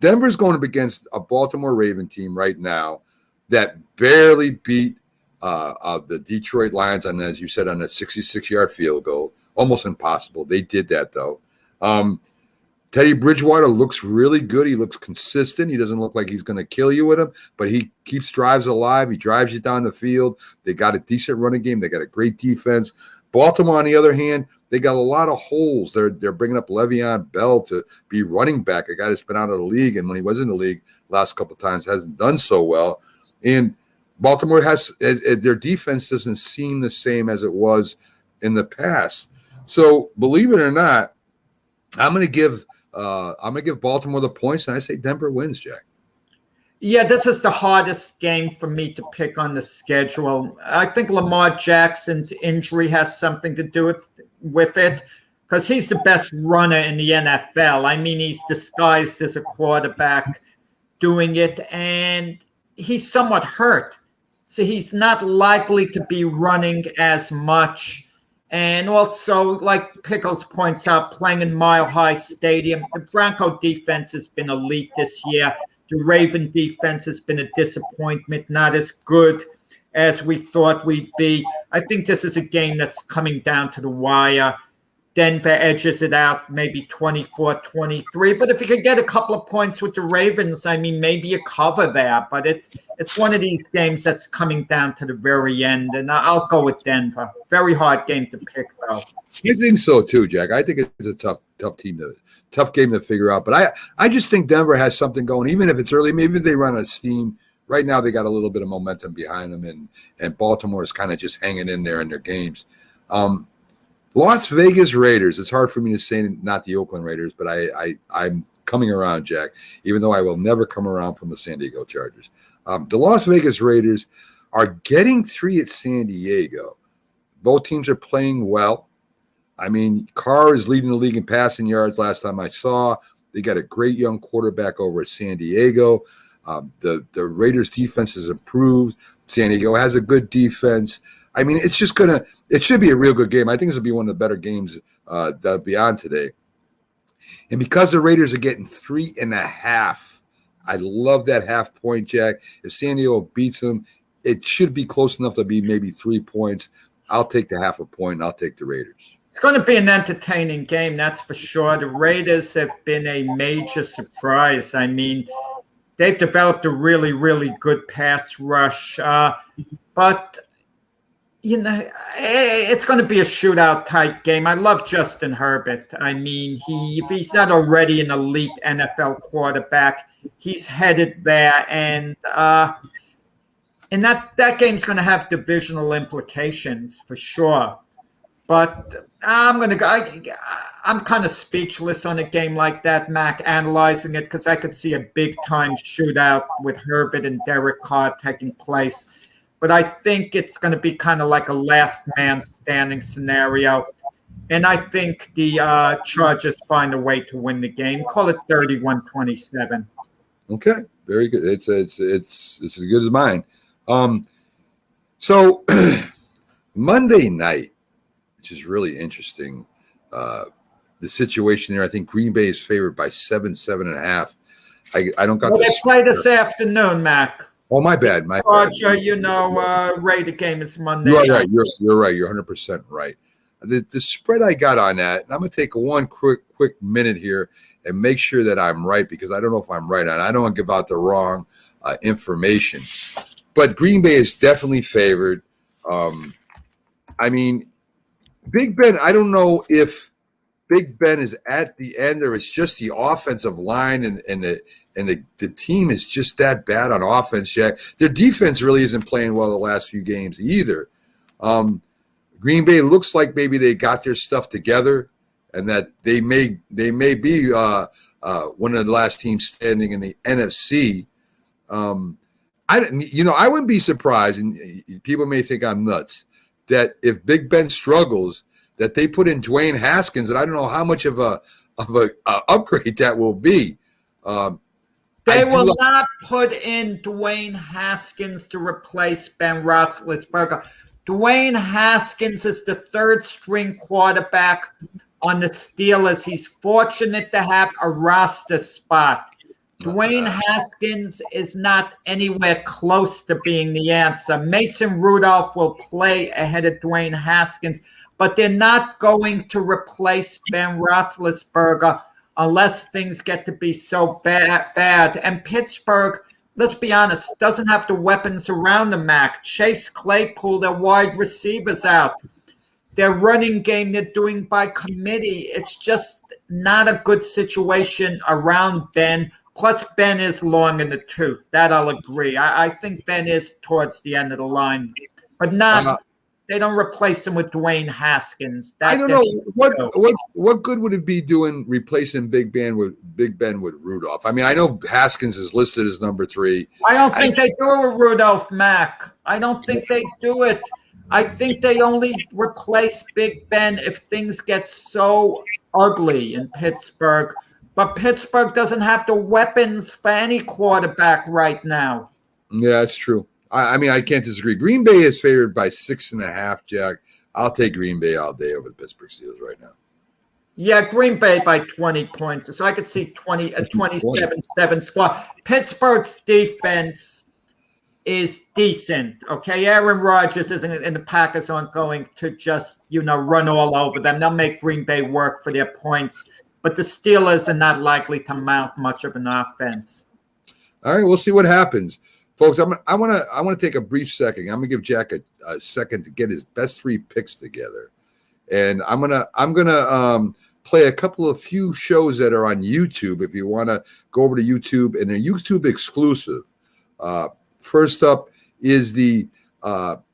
Denver's going up against a Baltimore Raven team right now that barely beat the Detroit Lions on, as you said, on a 66-yard field goal. Almost impossible. They did that, though. Teddy Bridgewater looks really good. He looks consistent. He doesn't look like he's going to kill you with him, but he keeps drives alive. He drives you down the field. They got a decent running game. They got a great defense. Baltimore, on the other hand, they got a lot of holes. They're bringing up Le'Veon Bell to be running back, a guy that's been out of the league, and when he was in the league last couple of times hasn't done so well. And Baltimore has their defense doesn't seem the same as it was in the past. So believe it or not, I'm going to give Baltimore the points, and I say Denver wins, Jack. Yeah, this is the hardest game for me to pick on the schedule. I think Lamar Jackson's injury has something to do with it because he's the best runner in the NFL. I mean, he's disguised as a quarterback doing it, and he's somewhat hurt. So he's not likely to be running as much. And also, like Pickles points out, playing in Mile High Stadium, the Bronco defense has been elite this year. The Raven defense has been a disappointment, not as good as we thought we'd be. I think this is a game that's coming down to the wire. Denver edges it out, maybe 24-23. But if you could get a couple of points with the Ravens, I mean, maybe you cover there. But it's one of these games that's coming down to the very end, and I'll go with Denver. Very hard game to pick, though. I think so too, Jack. I think it's a tough game to figure out. But I just think Denver has something going, even if it's early. Maybe they run out of steam. Right now, they got a little bit of momentum behind them, and Baltimore is kind of just hanging in there in their games. Las Vegas Raiders. It's hard for me to say not the Oakland Raiders, but I'm coming around, Jack, even though I will never come around from the San Diego Chargers. The Las Vegas Raiders are getting 3 at San Diego. Both teams are playing well. I mean, Carr is leading the league in passing yards last time I saw. They got a great young quarterback over at San Diego. The Raiders' defense has improved. San Diego has a good defense. I mean, it should be a real good game. I think this will be one of the better games that'll be on today. And because the Raiders are getting 3.5, I love that half point, Jack. If San Diego beats them, it should be close enough to be maybe 3 points. I'll take the half a point, and I'll take the Raiders. It's going to be an entertaining game, that's for sure. The Raiders have been a major surprise. I mean, they've developed a really, really good pass rush. But it's going to be a shootout type game. I love Justin Herbert. I mean, if he's not already an elite NFL quarterback, he's headed there. And that game's going to have divisional implications for sure. But I'm kind of speechless on a game like that, Mac, analyzing it, because I could see a big-time shootout with Herbert and Derek Carr taking place. But I think it's going to be kind of like a last man standing scenario. And I think the Chargers find a way to win the game. Call it 31-27. Okay, very good. It's as good as mine. So Monday night, which is really interesting, the situation there, I think Green Bay is favored by 7.5. I don't got well, they play this afternoon, Mac. Oh, my bad. My Roger, Raider game is Monday. You're right. You're right. You're 100% right. The spread I got on that, and I'm going to take one quick minute here and make sure that I'm right, because I don't know if I'm right, and I don't want to give out the wrong information. But Green Bay is definitely favored. I mean, Big Ben, I don't know if Big Ben is at the end, or it's just the offensive line and the team is just that bad on offense, Jack. Their defense really isn't playing well the last few games either. Green Bay looks like maybe they got their stuff together, and that they may be one of the last teams standing in the NFC. I wouldn't be surprised, and people may think I'm nuts, that if Big Ben struggles, that they put in Dwayne Haskins, and I don't know how much of a upgrade that will be. They will not put in Dwayne Haskins to replace Ben Roethlisberger. Dwayne Haskins is the third string quarterback on the Steelers. He's fortunate to have a roster spot. Dwayne Haskins is not anywhere close to being the answer. Mason Rudolph will play ahead of Dwayne Haskins, but they're not going to replace Ben Roethlisberger unless things get to be so bad. And Pittsburgh, let's be honest, doesn't have the weapons around the Mac. Chase Claypool, their wide receivers out. Their running game, they're doing by committee. It's just not a good situation around Ben. Plus, Ben is long in the tooth. That I'll agree. I think Ben is towards the end of the line. But not... They don't replace him with Dwayne Haskins. I don't know what good would it be doing replacing Big Ben with Rudolph. I mean, I know Haskins is listed as number 3. I don't think they do it with Rudolph, Mac. I don't think they do it. I think they only replace Big Ben if things get so ugly in Pittsburgh. But Pittsburgh doesn't have the weapons for any quarterback right now. Yeah, that's true. I mean, I can't disagree. Green Bay is favored by 6.5, Jack. I'll take Green Bay all day over the Pittsburgh Steelers right now. Yeah, Green Bay by 20 points. So I could see 27-7 score. Pittsburgh's defense is decent, okay? Aaron Rodgers isn't, and the Packers aren't going to just, run all over them. They'll make Green Bay work for their points. But the Steelers are not likely to mount much of an offense. All right, we'll see what happens. Folks, I want to take a brief second. I'm gonna give Jack a second to get his best 3 picks together, and I'm gonna play a couple of few shows that are on YouTube. If you want to go over to YouTube, and a YouTube exclusive. First up is the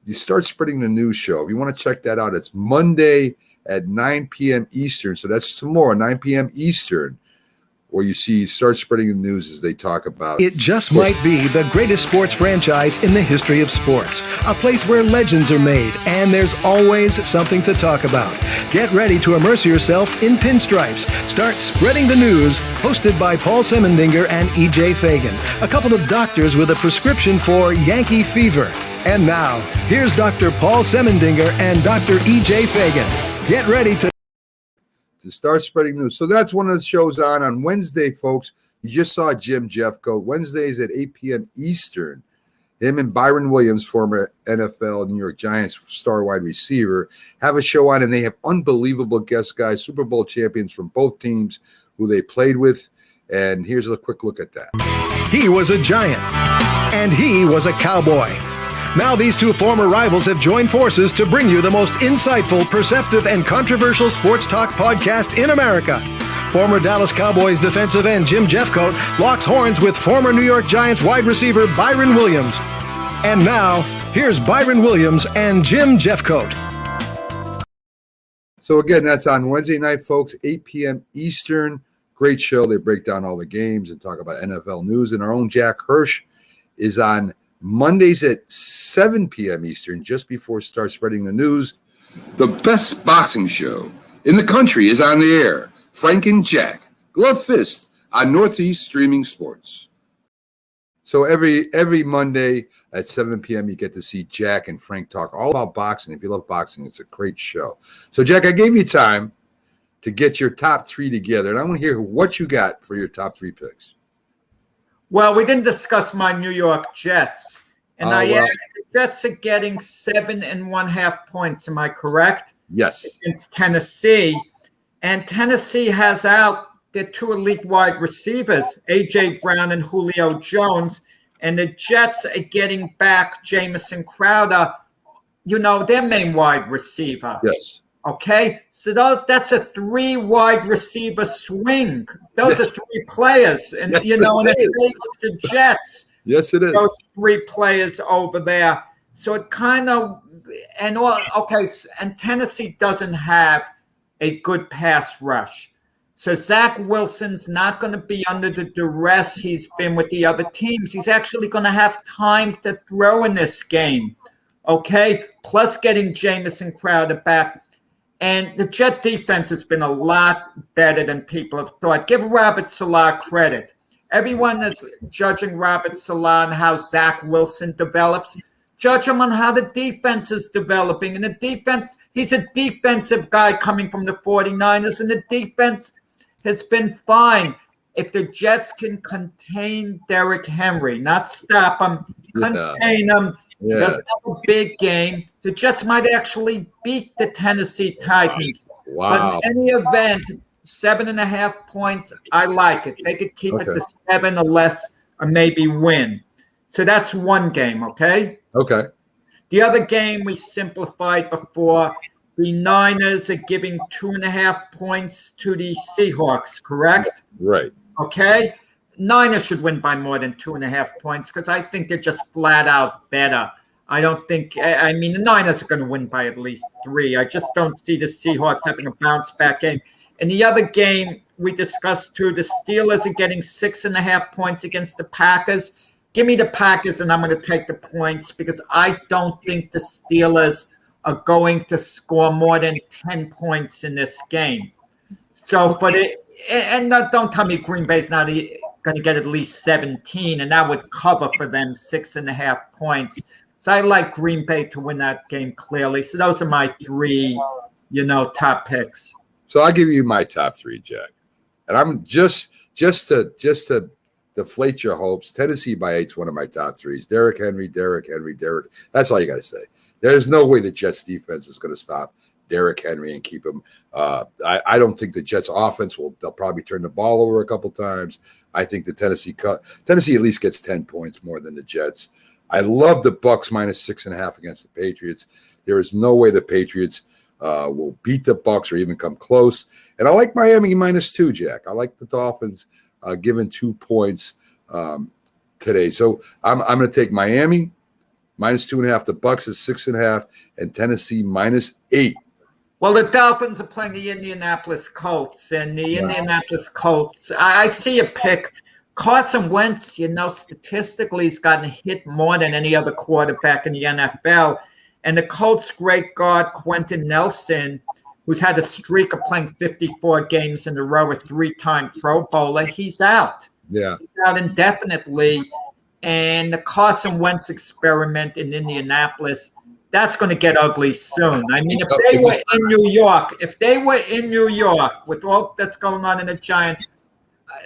Start Spreading the News show. If you want to check that out, it's Monday at 9 p.m. Eastern. So that's tomorrow, 9 p.m. Eastern. Where you see Start Spreading the News as they talk about it. Just might be the greatest sports franchise in the history of sports. A place where legends are made, and there's always something to talk about. Get ready to immerse yourself in pinstripes. Start Spreading the News, hosted by Paul Semendinger and E.J. Fagan, a couple of doctors with a prescription for Yankee fever. And now, here's Dr. Paul Semendinger and Dr. E.J. Fagan. Get ready to Start Spreading News. So that's one of the shows on Wednesday, folks. You just saw Jim Jeffcoat. Wednesdays at 8 p.m. Eastern. Him and Byron Williams, former NFL New York Giants star wide receiver, have a show on, and they have unbelievable guest guys, Super Bowl champions from both teams who they played with. And here's a quick look at that. He was a Giant, and he was a Cowboy. Now these two former rivals have joined forces to bring you the most insightful, perceptive, and controversial sports talk podcast in America. Former Dallas Cowboys defensive end Jim Jeffcoat locks horns with former New York Giants wide receiver Byron Williams. And now, here's Byron Williams and Jim Jeffcoat. So again, that's on Wednesday night, folks, 8 p.m. Eastern. Great show. They break down all the games and talk about NFL news. And our own Jack Hirsch is on Mondays at 7 p.m. Eastern, just before Start Spreading the News. The best boxing show in the country is on the air. Frank and Jack, Glove Fist on Northeast Streaming Sports. So every Monday at 7 p.m., you get to see Jack and Frank talk all about boxing. If you love boxing, it's a great show. So, Jack, I gave you time to get your top 3 together, and I want to hear what you got for your top 3 picks. Well, we didn't discuss my New York Jets. And asked, the Jets are getting 7.5 points. Am I correct? Yes. Against Tennessee. And Tennessee has out their 2 elite wide receivers, A.J. Brown and Julio Jones. And the Jets are getting back Jamison Crowder, their main wide receiver. Yes. Okay, so that's a 3 wide receiver swing. Those are 3 players, and Yes, you know, and it it is. favors the Jets. Yes, it is. Those 3 players over there. So it kind of and Tennessee doesn't have a good pass rush. So Zach Wilson's not going to be under the duress he's been with the other teams. He's actually going to have time to throw in this game. Okay, plus getting Jamison Crowder back. And the Jet defense has been a lot better than people have thought. Give Robert Salah credit. Everyone is judging Robert Salah and how Zach Wilson develops. Judge him on how the defense is developing. And the defense, he's a defensive guy coming from the 49ers, and the defense has been fine. If the Jets can contain Derrick Henry, not stop him, contain him, doesn't have a big game, the Jets might actually beat the Tennessee Titans. Wow. But in any event, 7.5 points, I like it. They could keep it to 7 or less or maybe win. So that's one game, okay? Okay. The other game we simplified before, the Niners are giving 2.5 points to the Seahawks, correct? Right. Okay. Niners should win by more than 2.5 points because I think they're just flat out better. I don't think, I mean, the Niners are going to win by at least 3. I just don't see the Seahawks having a bounce back game. And the other game we discussed too, the Steelers are getting 6.5 points against the Packers. Give me the Packers and I'm going to take the points because I don't think the Steelers are going to score more than 10 points in this game. So don't tell me Green Bay's not going to get at least 17, and that would cover for them 6.5 points. So I like Green Bay to win that game clearly. So those are my 3, top picks. So I'll give you my top 3, Jack. And I'm just to deflate your hopes. Tennessee by 8 is one of my top 3s. Derrick Henry. That's all you got to say. There's no way the Jets defense is going to stop Derrick Henry and keep him. I don't think the Jets offense they'll probably turn the ball over a couple times. I think the Tennessee at least gets 10 points more than the Jets. I love the Bucks minus 6.5 against the Patriots. There is no way the Patriots will beat the Bucks or even come close. And I like Miami minus 2, Jack. I like the Dolphins given 2 points today. So I'm going to take Miami minus 2.5. The Bucks is 6.5, and Tennessee minus 8. Well, the Dolphins are playing the Indianapolis Colts, and the Indianapolis Colts, I see a pick. Carson Wentz, statistically, he's gotten hit more than any other quarterback in the NFL. And the Colts' great guard, Quentin Nelson, who's had a streak of playing 54 games in a row, a 3-time Pro Bowler, he's out. Yeah. He's out indefinitely. And the Carson Wentz experiment in Indianapolis, that's going to get ugly soon. I mean, if they were in New York with all that's going on in the Giants,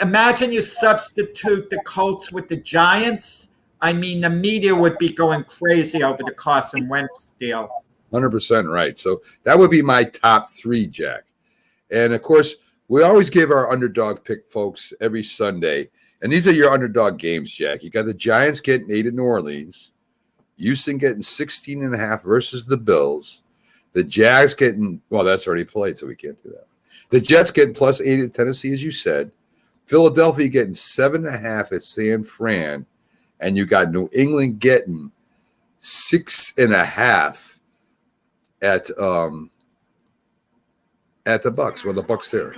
imagine you substitute the Colts with the Giants. I mean, the media would be going crazy over the Carson Wentz deal. 100% right. So that would be my top 3, Jack. And, of course, we always give our underdog pick, folks, every Sunday. And these are your underdog games, Jack. You got the Giants getting 8 in New Orleans. Houston getting 16.5 versus the Bills. The Jags getting, well, that's already played, so we can't do that. The Jets getting plus 8 at Tennessee, as you said. Philadelphia getting 7.5 at San Fran. And you got New England getting 6.5 at the Bucks. Well, the Bucks there.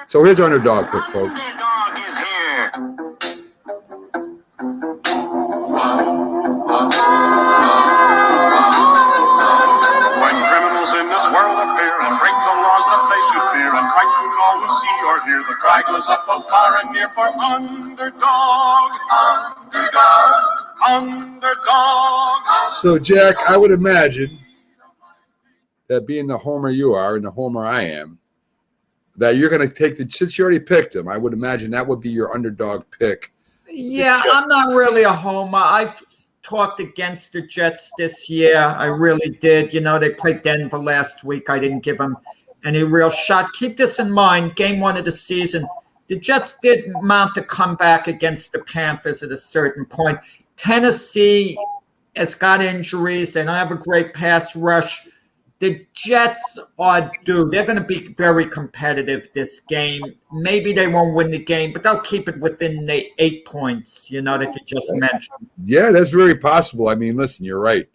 So here's underdog pick, folks. When criminals in this world appear and break the laws that they should fear, and fight from all who see or hear, the cry goes up both far and near for underdog, underdog. So, Jack, I would imagine that being the homer you are and the homer I am, that you're going to take since you already picked him, I would imagine that would be your underdog pick. Yeah, I'm not really a homer. I've talked against the Jets this year. I really did. They played Denver last week. I didn't give them any real shot. Keep this in mind. Game 1 of the season, the Jets did mount a comeback against the Panthers at a certain point. Tennessee has got injuries. They don't have a great pass rush. The Jets are due. They're going to be very competitive this game. Maybe they won't win the game, but they'll keep it within the 8 points, that you just mentioned. Yeah, that's very possible. I mean, listen, you're right.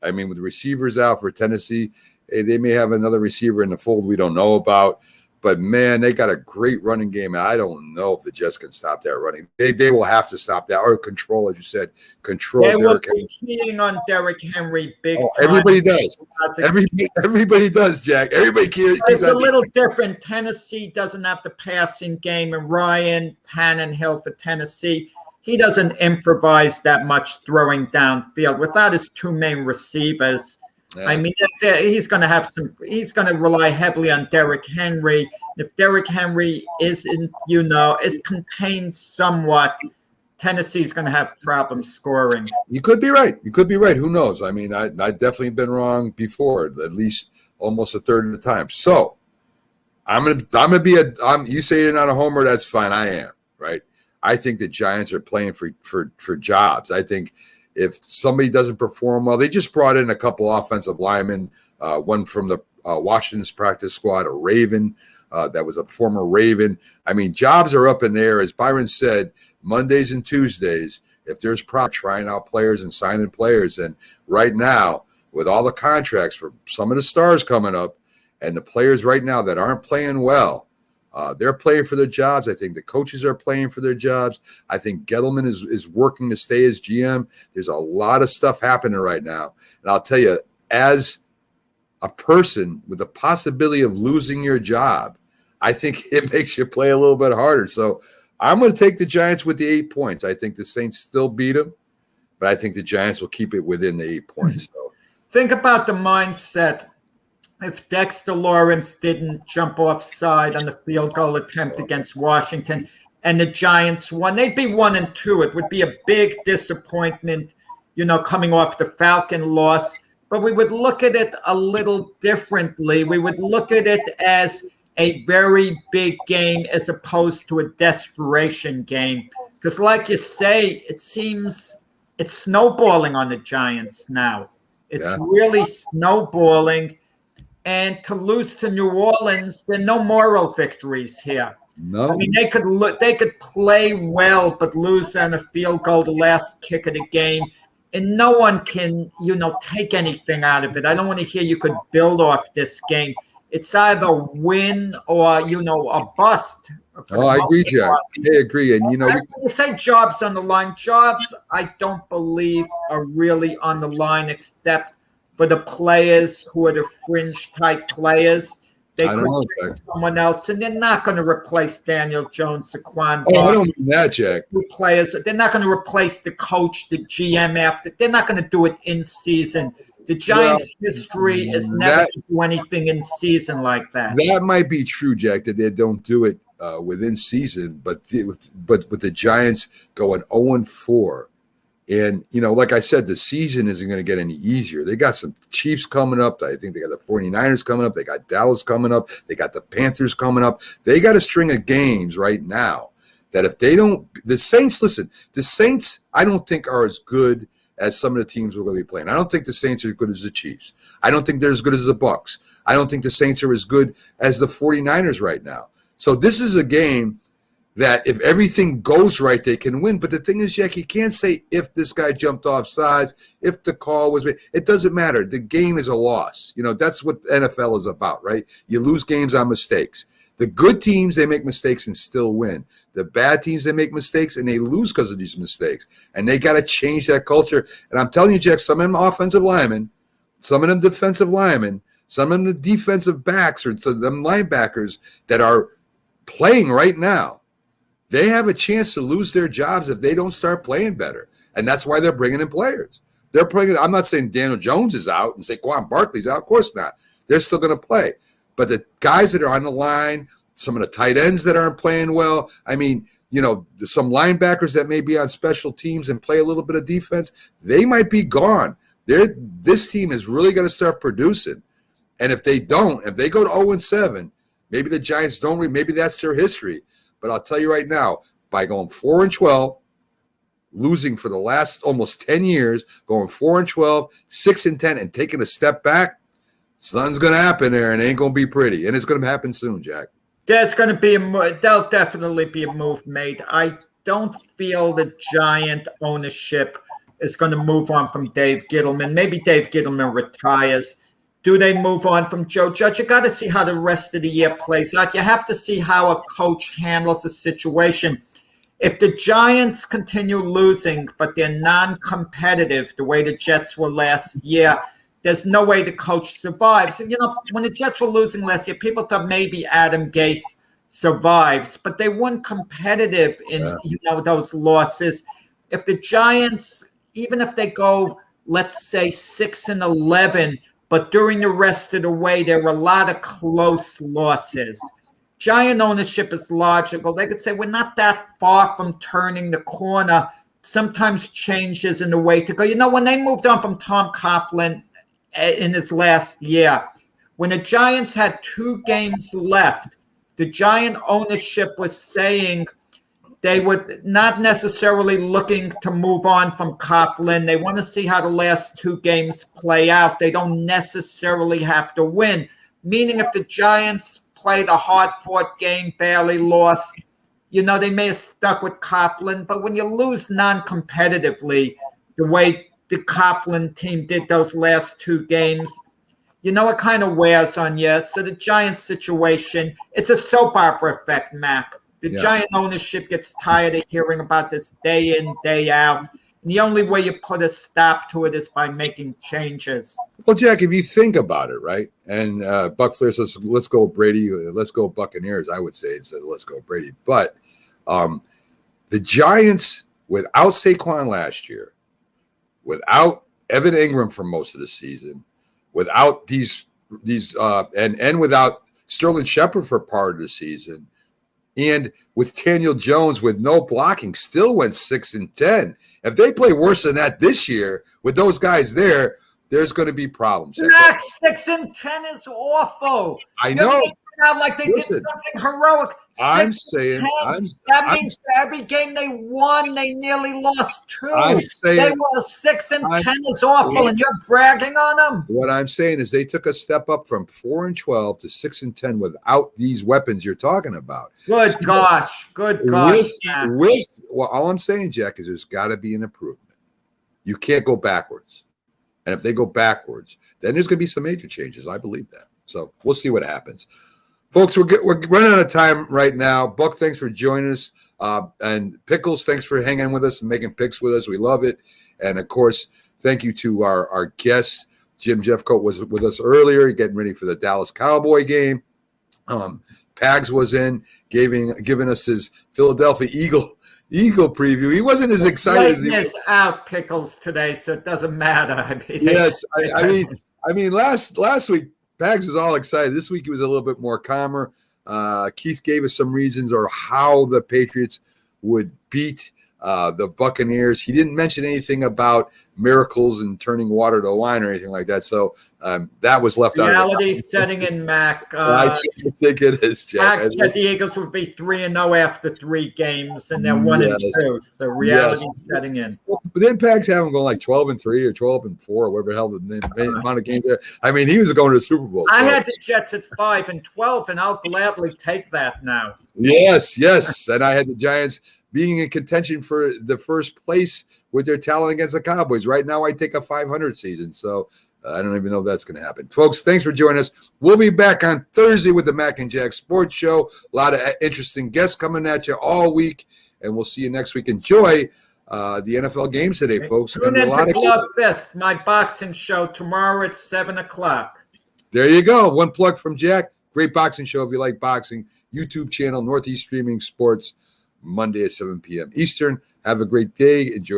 I mean, with the receivers out for Tennessee, they may have another receiver in the fold we don't know about. But, man, they got a great running game. And I don't know if the Jets can stop that running. They will have to stop that or control, as you said, control They will Derrick be cheating on Derrick Henry big time. Everybody does. Everybody does, Jack. Everybody keeps It's a little different. Tennessee doesn't have the passing game, and Ryan Tannehill for Tennessee, he doesn't improvise that much throwing downfield. Without his 2 main receivers, I mean, he's going to rely heavily on Derrick Henry. If Derrick Henry is contained somewhat, Tennessee's going to have problems scoring. You could be right. Who knows? I mean, I've definitely been wrong before, at least almost a third of the time. So I'm gonna be you say you're not a homer, that's fine. I am, right? I think the Giants are playing for jobs. I think if somebody doesn't perform well, they just brought in a couple offensive linemen, one from the Washington's practice squad, a Raven that was a former Raven. I mean, jobs are up in the air. As Byron said, Mondays and Tuesdays, if there's trying out players and signing players. And right now, with all the contracts for some of the stars coming up and the players right now that aren't playing well, they're playing for their jobs. I think the coaches are playing for their jobs. I think Gettleman is working to stay as GM. There's a lot of stuff happening right now. And I'll tell you, as a person with the possibility of losing your job, I think it makes you play a little bit harder. So I'm going to take the Giants with the 8 points. I think the Saints still beat them, but I think the Giants will keep it within the 8 points. So think about the mindset. If Dexter Lawrence didn't jump offside on the field goal attempt against Washington and the Giants won, they'd be 1-2. It would be a big disappointment, coming off the Falcon loss. But we would look at it a little differently. We would look at it as a very big game as opposed to a desperation game. Because like you say, it seems it's snowballing on the Giants now. It's really snowballing. And to lose to New Orleans, there are no moral victories here. No, I mean they could play well, but lose on a field goal, the last kick of the game, and no one can take anything out of it. I don't want to hear you could build off this game. It's either win or a bust. Oh, I agree, Jack. I agree, and when you say jobs on the line, jobs I don't believe are really on the line except for the players who are the fringe type players. They could bring someone else, and they're not going to replace Daniel Jones, Saquon. Oh, I don't mean that, Jack. Players, they're not going to replace the coach, the GM after. They're not going to do it in season. The Giants' history is never to do anything in season like that. That might be true, Jack, that they don't do it within season, but with the Giants going 0-4. And, like I said, the season isn't going to get any easier. They got some Chiefs coming up. I think they got the 49ers coming up. They got Dallas coming up. They got the Panthers coming up. They got a string of games right now that if they don't – the Saints I don't think are as good as some of the teams we're going to be playing. I don't think the Saints are as good as the Chiefs. I don't think they're as good as the Bucs. I don't think the Saints are as good as the 49ers right now. So this is a game – that if everything goes right, they can win. But the thing is, Jack, you can't say if this guy jumped off sides, if the call was made. It doesn't matter. The game is a loss. That's what NFL is about, right? You lose games on mistakes. The good teams, they make mistakes and still win. The bad teams, they make mistakes and they lose because of these mistakes. And they got to change that culture. And I'm telling you, Jack, some of them offensive linemen, some of them defensive linemen, some of them the defensive backs or them linebackers that are playing right now, they have a chance to lose their jobs if they don't start playing better. And that's why they're bringing in players. I'm not saying Daniel Jones is out and Saquon Barkley's out. Of course not. They're still going to play. But the guys that are on the line, some of the tight ends that aren't playing well, I mean, some linebackers that may be on special teams and play a little bit of defense, they might be gone. This team is really going to start producing. And if they don't, if they go to 0-7, maybe the Giants don't, maybe that's their history. But I'll tell you right now, by going 4-12, losing for the last almost 10 years, going 4-12, 6-10, and taking a step back, Something's going to happen there, and it ain't going to be pretty. And it's going to happen soon, Jack. There's going to be there'll definitely be a move made. I don't feel the Giant ownership is going to move on from Dave Gettleman. Maybe Dave Gettleman retires. Do they move on from Joe Judge? You got to see how the rest of the year plays out. You have to see how a coach handles the situation. If the Giants continue losing, but they're non-competitive the way the Jets were last year, there's no way the coach survives. And, when the Jets were losing last year, people thought maybe Adam Gase survives, but they weren't competitive in, those losses. If the Giants, even if they go, let's say 6-11, but during the rest of the way, there were a lot of close losses. Giant ownership is logical. They could say, we're not that far from turning the corner. Sometimes changes in the way to go. When they moved on from Tom Coughlin in his last year, when the Giants had 2 games left, the Giant ownership was saying they were not necessarily looking to move on from Coughlin. They want to see how the last 2 games play out. They don't necessarily have to win, meaning if the Giants played a hard-fought game, barely lost, they may have stuck with Coughlin. But when you lose non-competitively, the way the Coughlin team did those last 2 games, it kind of wears on you. So the Giants situation, it's a soap opera effect, Mac. The Giant ownership gets tired of hearing about this day in, day out. And the only way you put a stop to it is by making changes. Well, Jack, if you think about it, right? And Buck Flair says, let's go Brady, let's go Buccaneers, I would say, instead of let's go Brady. But the Giants, without Saquon last year, without Evan Ingram for most of the season, without these and without Sterling Shepard for part of the season, and with Daniel Jones with no blocking, still went 6-10. If they play worse than that this year with those guys there, there's going to be problems. Max, 6-10 is awful. I know. Out like they did something heroic. I'm saying that means for every game they won, they nearly lost 2. I'm saying they were 6-10 is awful, and you're bragging on them. What I'm saying is they took a step up from 4-12 to 6-10 without these weapons you're talking about. Good gosh. Well, all I'm saying, Jack, is there's got to be an improvement. You can't go backwards, and if they go backwards, then there's going to be some major changes. I believe that. So we'll see what happens. Folks, we're running out of time right now. Buck, thanks for joining us. And Pickles, thanks for hanging with us and making picks with us. We love it. And, of course, thank you to our guests. Jim Jeffcoat was with us earlier, getting ready for the Dallas Cowboy game. Pags was in, giving us his Philadelphia Eagle preview. He wasn't as excited as he was. Out Pickles today, so it doesn't matter. Yes, I mean, last week, Pags was all excited. This week he was a little bit more calmer. Keith gave us some reasons or how the Patriots would beat the Buccaneers. He didn't mention anything about miracles and turning water to wine or anything like that. So that was left out. Reality setting in, Mac. I think it is, Jack. Mac said the Eagles would be 3-0 after 3 games, and they're 1-2. So reality setting in. But then Pags have them going like 12-3 or 12-4 or whatever the hell the amount of games there. I mean, he was going to the Super Bowl. I had the Jets at 5-12, and I'll gladly take that now. Yes. And I had the Giants being in contention for the first place with their talent against the Cowboys. Right now, I take a 500 season. So I don't even know if that's going to happen. Folks, thanks for joining us. We'll be back on Thursday with the Mac and Jack Sports Show. A lot of interesting guests coming at you all week, and we'll see you next week. Enjoy the NFL games today, folks. Tune in to Club Fist, my boxing show, tomorrow at 7 o'clock. There you go. One plug from Jack. Great boxing show if you like boxing. YouTube channel, Northeast Streaming Sports, Monday at 7 p.m. Eastern. Have a great day. Enjoy.